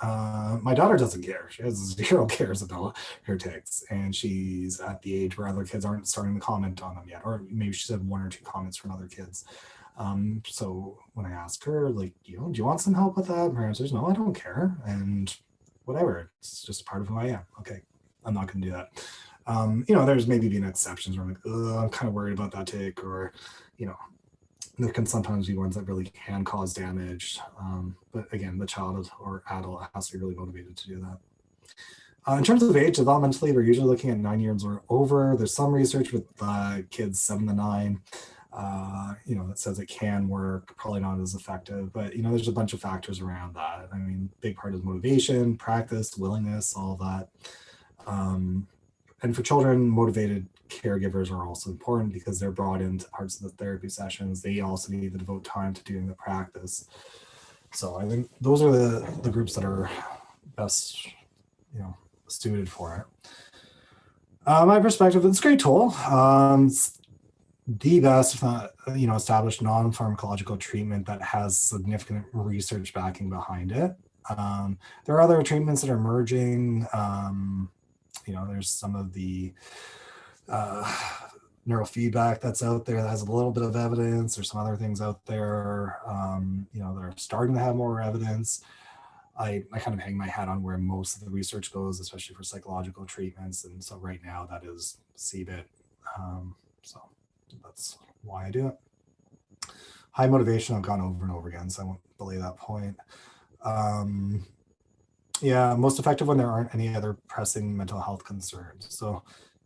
My daughter doesn't care. She has 0 cares about her tics, and she's at the age where other kids aren't starting to comment on them yet, or maybe she's had 1 or 2 comments from other kids. So when I ask her, like, do you want some help with that? Her answer is, no, I don't care. And whatever, it's just part of who I am. Okay, I'm not going to do that. There's maybe been exceptions where I'm like, I'm kind of worried about that tic, or, there can sometimes be ones that really can cause damage. But again, the child or adult has to be really motivated to do that. In terms of age, developmentally, we're usually looking at 9 years or over. There's some research with kids 7 to 9. That says it can work, probably not as effective, but there's a bunch of factors around that. I mean, big part is motivation, practice, willingness, all of that. And for children, motivated caregivers are also important because they're brought into parts of the therapy sessions. They also need to devote time to doing the practice. So I think those are the groups that are best, suited for it. My perspective, it's a great tool. It's the best, if not, established non-pharmacological treatment that has significant research backing behind it. There are other treatments that are emerging. There's some of the neurofeedback that's out there that has a little bit of evidence. There's some other things out there, you know, that are starting to have more evidence. I kind of hang my hat on where most of the research goes, especially for psychological treatments. And so right now that is CBIT. So that's why I do it. High motivation I've gone over and over again, so I won't belay that point. Yeah, most effective when there aren't any other pressing mental health concerns. So,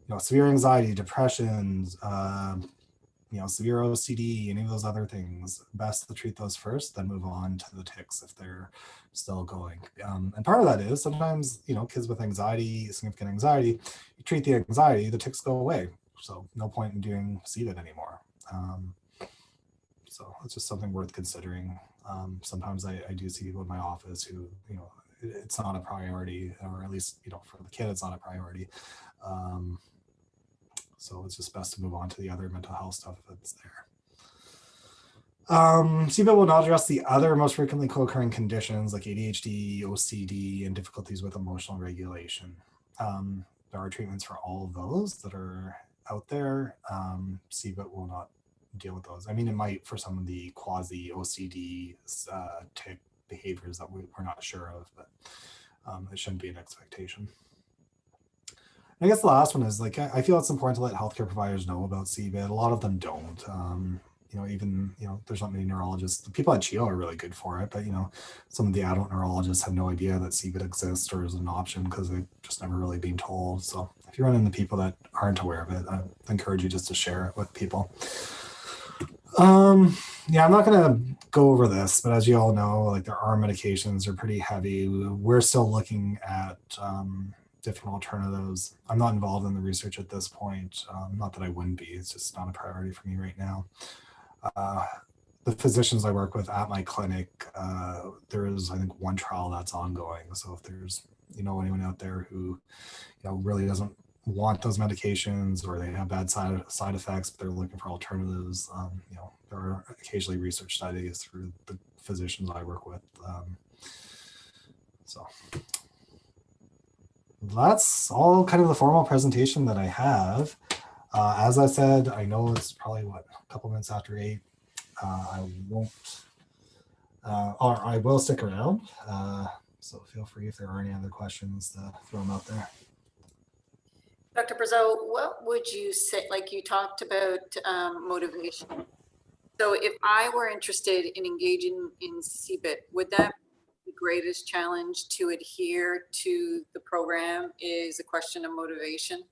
you know, severe anxiety, depressions, you know, severe OCD, any of those other things, best to treat those first, then move on to the tics if they're still going. And part of that is sometimes, you know, kids with anxiety, significant anxiety, you treat the anxiety, the tics go away. So no point in doing CBIT anymore. So it's just something worth considering. Sometimes I do see people in my office who, you know, it's not a priority, or at least, you know, for the kid, it's not a priority. So it's just best to move on to the other mental health stuff if it's there. CBIT will not address the other most frequently co-occurring conditions like ADHD, OCD, and difficulties with emotional regulation. There are treatments for all of those that are out there. CBIT will not deal with those. I mean, it might for some of the quasi OCD tic behaviors that we're not sure of, but it shouldn't be an expectation. I guess the last one is like, I feel it's important to let healthcare providers know about CBIT. A lot of them don't. You know, even, you know, there's not many neurologists. The people at CHEO are really good for it, but, you know, some of the adult neurologists have no idea that CBIT exists or is an option because they've just never really been told. So if you run into people that aren't aware of it, I encourage you just to share it with people. Yeah, I'm not going to go over this, but as you all know, like there are medications are pretty heavy. We're still looking at different alternatives. I'm not involved in the research at this point. Not that I wouldn't be, it's just not a priority for me right now. The physicians I work with at my clinic, there is, I think, one trial that's ongoing. So if there's, you know, anyone out there who, you know, really doesn't want those medications or they have bad side effects, but they're looking for alternatives, you know, there are occasionally research studies through the physicians I work with. So that's all kind of the formal presentation that I have. As I said, I know it's probably what, a couple minutes after 8. I won't, or I will stick around. So feel free if there are any other questions to throw them out there. Dr. Brazeau, what would you say, like you talked about motivation. So if I were interested in engaging in CBIT, would that be the greatest challenge to adhere to the program is a question of motivation?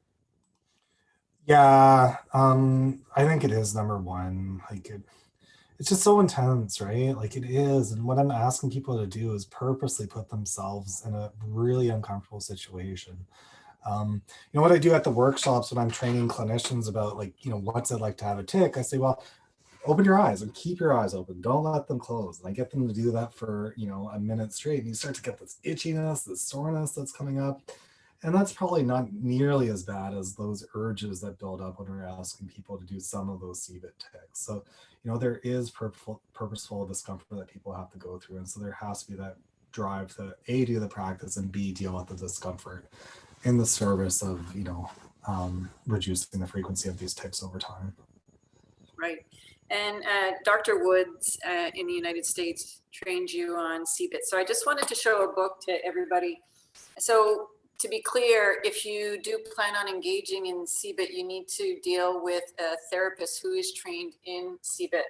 Yeah, I think it is number one. Like it's just so intense, right? Like it is. And what I'm asking people to do is purposely put themselves in a really uncomfortable situation. You know, what I do at the workshops when I'm training clinicians about, like, you know, what's it like to have a tic? I say, well, open your eyes and keep your eyes open. Don't let them close. And I get them to do that for, you know, a minute straight. And you start to get this itchiness, this soreness that's coming up. And that's probably not nearly as bad as those urges that build up when we're asking people to do some of those CBIT tics. So, you know, there is purposeful discomfort that people have to go through. And so there has to be that drive to A, do the practice, and B, deal with the discomfort in the service of, you know, reducing the frequency of these tics over time. Right. And Dr. Woods in the United States trained you on CBIT. So I just wanted to show a book to everybody. So to be clear, if you do plan on engaging in CBIT, you need to deal with a therapist who is trained in CBIT.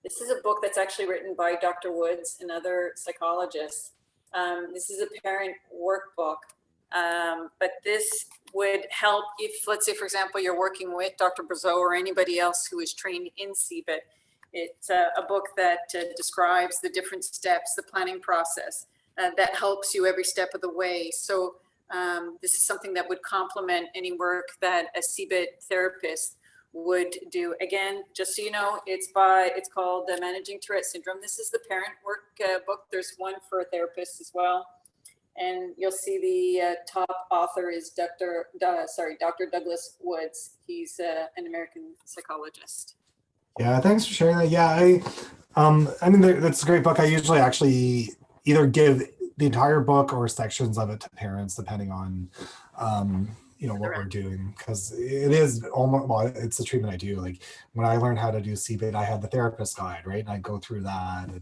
This is a book that's actually written by Dr. Woods and other psychologists. This is a parent workbook. But this would help if, let's say, for example, you're working with Dr. Brazeau or anybody else who is trained in CBIT. It's a book that describes the different steps, the planning process that helps you every step of the way. So this is something that would complement any work that a CBIT therapist would do. Again, just so you know, it's called Managing Tourette Syndrome. This is the parent work book. There's one for therapists as well. And you'll see the top author is Dr. Douglas Woods. He's an American psychologist. Yeah, thanks for sharing that. Yeah, I mean, that's a great book. I usually actually either give the entire book or sections of it to parents, depending on, what we're doing, because it is almost, well, it's the treatment I do. Like when I learned how to do CBIT, I had the therapist guide, right? And I go through that, and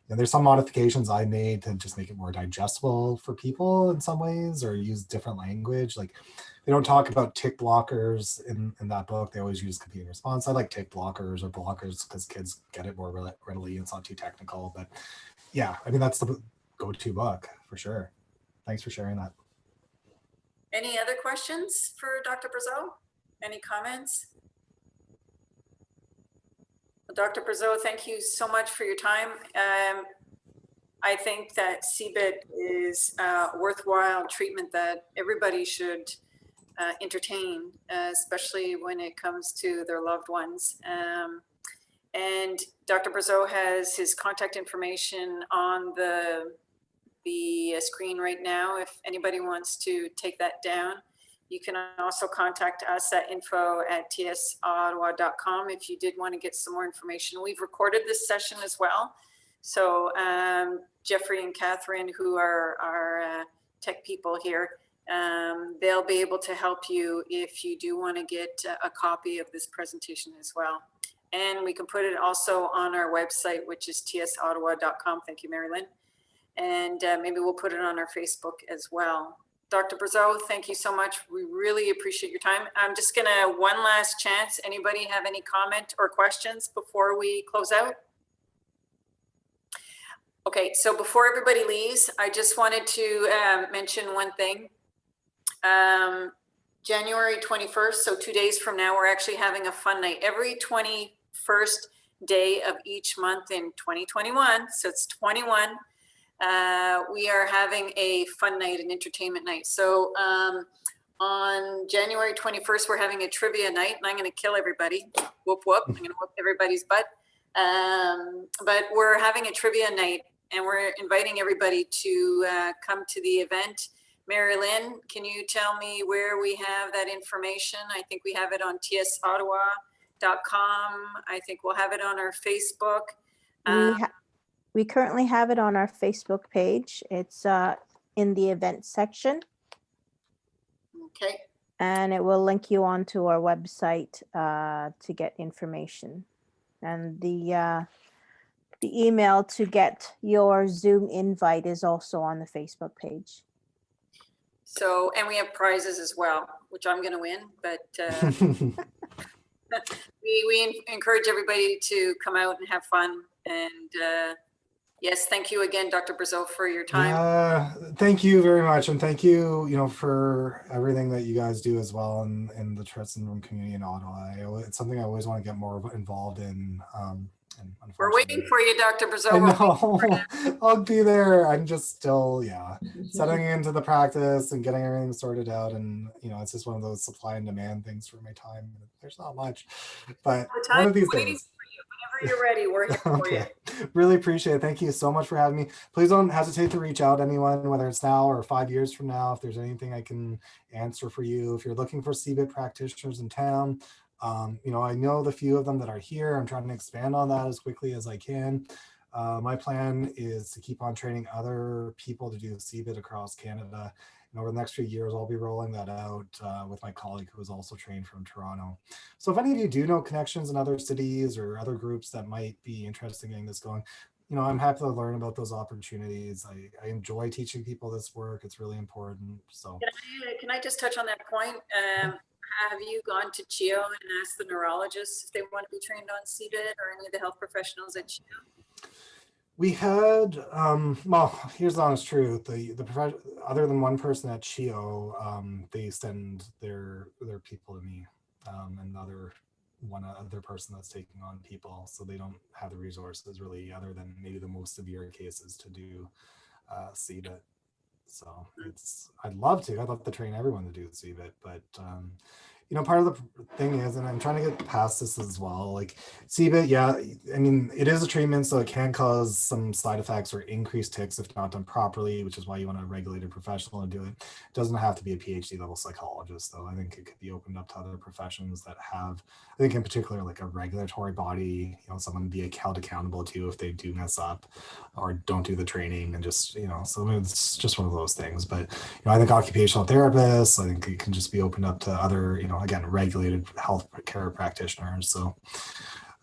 there's some modifications I made to just make it more digestible for people in some ways, or use different language. Like they don't talk about tick blockers in that book. They always use compete and response. I like tick blockers or blockers because kids get it more readily. It's not too technical, but yeah, I mean, that's the go-to book for sure. Thanks for sharing that. Any other questions for Dr. Brazeau? Any comments? Well, Dr. Brazeau, thank you so much for your time. I think that CBIT is a worthwhile treatment that everybody should entertain, especially when it comes to their loved ones. And Dr. Brazeau has his contact information on the screen right now. If anybody wants to take that down, you can also contact us at info@tsottawa.com if you did want to get some more information. We've recorded this session as well. So Jeffrey and Catherine, who are our tech people here, they'll be able to help you if you do want to get a copy of this presentation as well. And we can put it also on our website, which is tsottawa.com. Thank you, Mary Lynn. And maybe we'll put it on our Facebook as well. Dr. Brazeau, thank you so much. We really appreciate your time. I'm just gonna, one last chance. Anybody have any comment or questions before we close out? Okay, so before everybody leaves, I just wanted to mention one thing. January 21st, so 2 days from now, we're actually having a fun night. Every 21st day of each month in 2021, so it's 21, we are having a fun night, an entertainment night. So on January 21st, we're having a trivia night, and I'm going to kill everybody. Whoop, whoop. I'm going to whoop everybody's butt. But we're having a trivia night, and we're inviting everybody to come to the event. Mary Lynn, can you tell me where we have that information? I think we have it on tsottawa.com. I think we'll have it on our Facebook. We currently have it on our Facebook page. It's in the events section. Okay. And it will link you onto our website to get information. And the email to get your Zoom invite is also on the Facebook page. So, and we have prizes as well, which I'm going to win, but we encourage everybody to come out and have fun. And yes, thank you again, Dr. Brazeau, for your time. Thank you very much. And thank you, for everything that you guys do as well in the Tourette syndrome community in Ottawa. It's something I always want to get more involved in. And we're waiting for you, Dr. Brazeau. I know. I'll be there. I'm just still, settling into the practice and getting everything sorted out. And, it's just one of those supply and demand things for my time. There's not much, but one of these days. Whenever you're ready, we're here for you. Really appreciate it. Thank you so much for having me. Please don't hesitate to reach out to anyone, whether it's now or 5 years from now, if there's anything I can answer for you. If you're looking for CBIT practitioners in town, I know the few of them that are here. I'm trying to expand on that as quickly as I can. My plan is to keep on training other people to do CBIT across Canada. And over the next few years, I'll be rolling that out with my colleague who is also trained from Toronto. So if any of you do know connections in other cities or other groups that might be interested in getting this going, I'm happy to learn about those opportunities. I enjoy teaching people this work. It's really important. So can I just touch on that point? Have you gone to CHEO and asked the neurologists if they want to be trained on CBIT or any of the health professionals at CHEO? We had, well, here's the honest truth. The other than one person at CHEO, they send their people to me, and one other person that's taking on people. So they don't have the resources really, other than maybe the most severe cases, to do CBIT. So I'd love to train everyone to do CBIT, but you know, part of the thing is, and I'm trying to get past this as well, like CBIT, yeah, I mean, it is a treatment, so it can cause some side effects or increased tics if not done properly, which is why you want a regulated professional to do it. It doesn't have to be a PhD level psychologist, though. I think it could be opened up to other professions that have, I think in particular, like a regulatory body, you know, someone to be held accountable to if they do mess up or don't do the training, and just, you know, so it's just one of those things. But, you know, I think occupational therapists, I think it can just be opened up to other, you know, again, regulated health care practitioners. So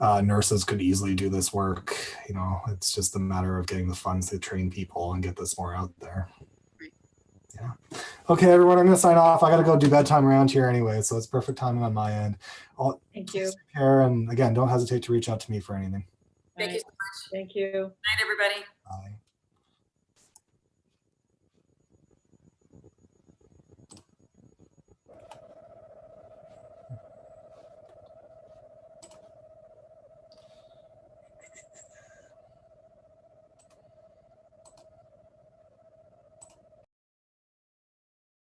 nurses could easily do this work. You know, it's just a matter of getting the funds to train people and get this more out there. Yeah. Okay, everyone, I'm going to sign off. I got to go do bedtime around here anyway, so it's perfect timing on my end. Thank you. Take care, and again, don't hesitate to reach out to me for anything. Thank you so much. Thank you. Night, everybody. Bye.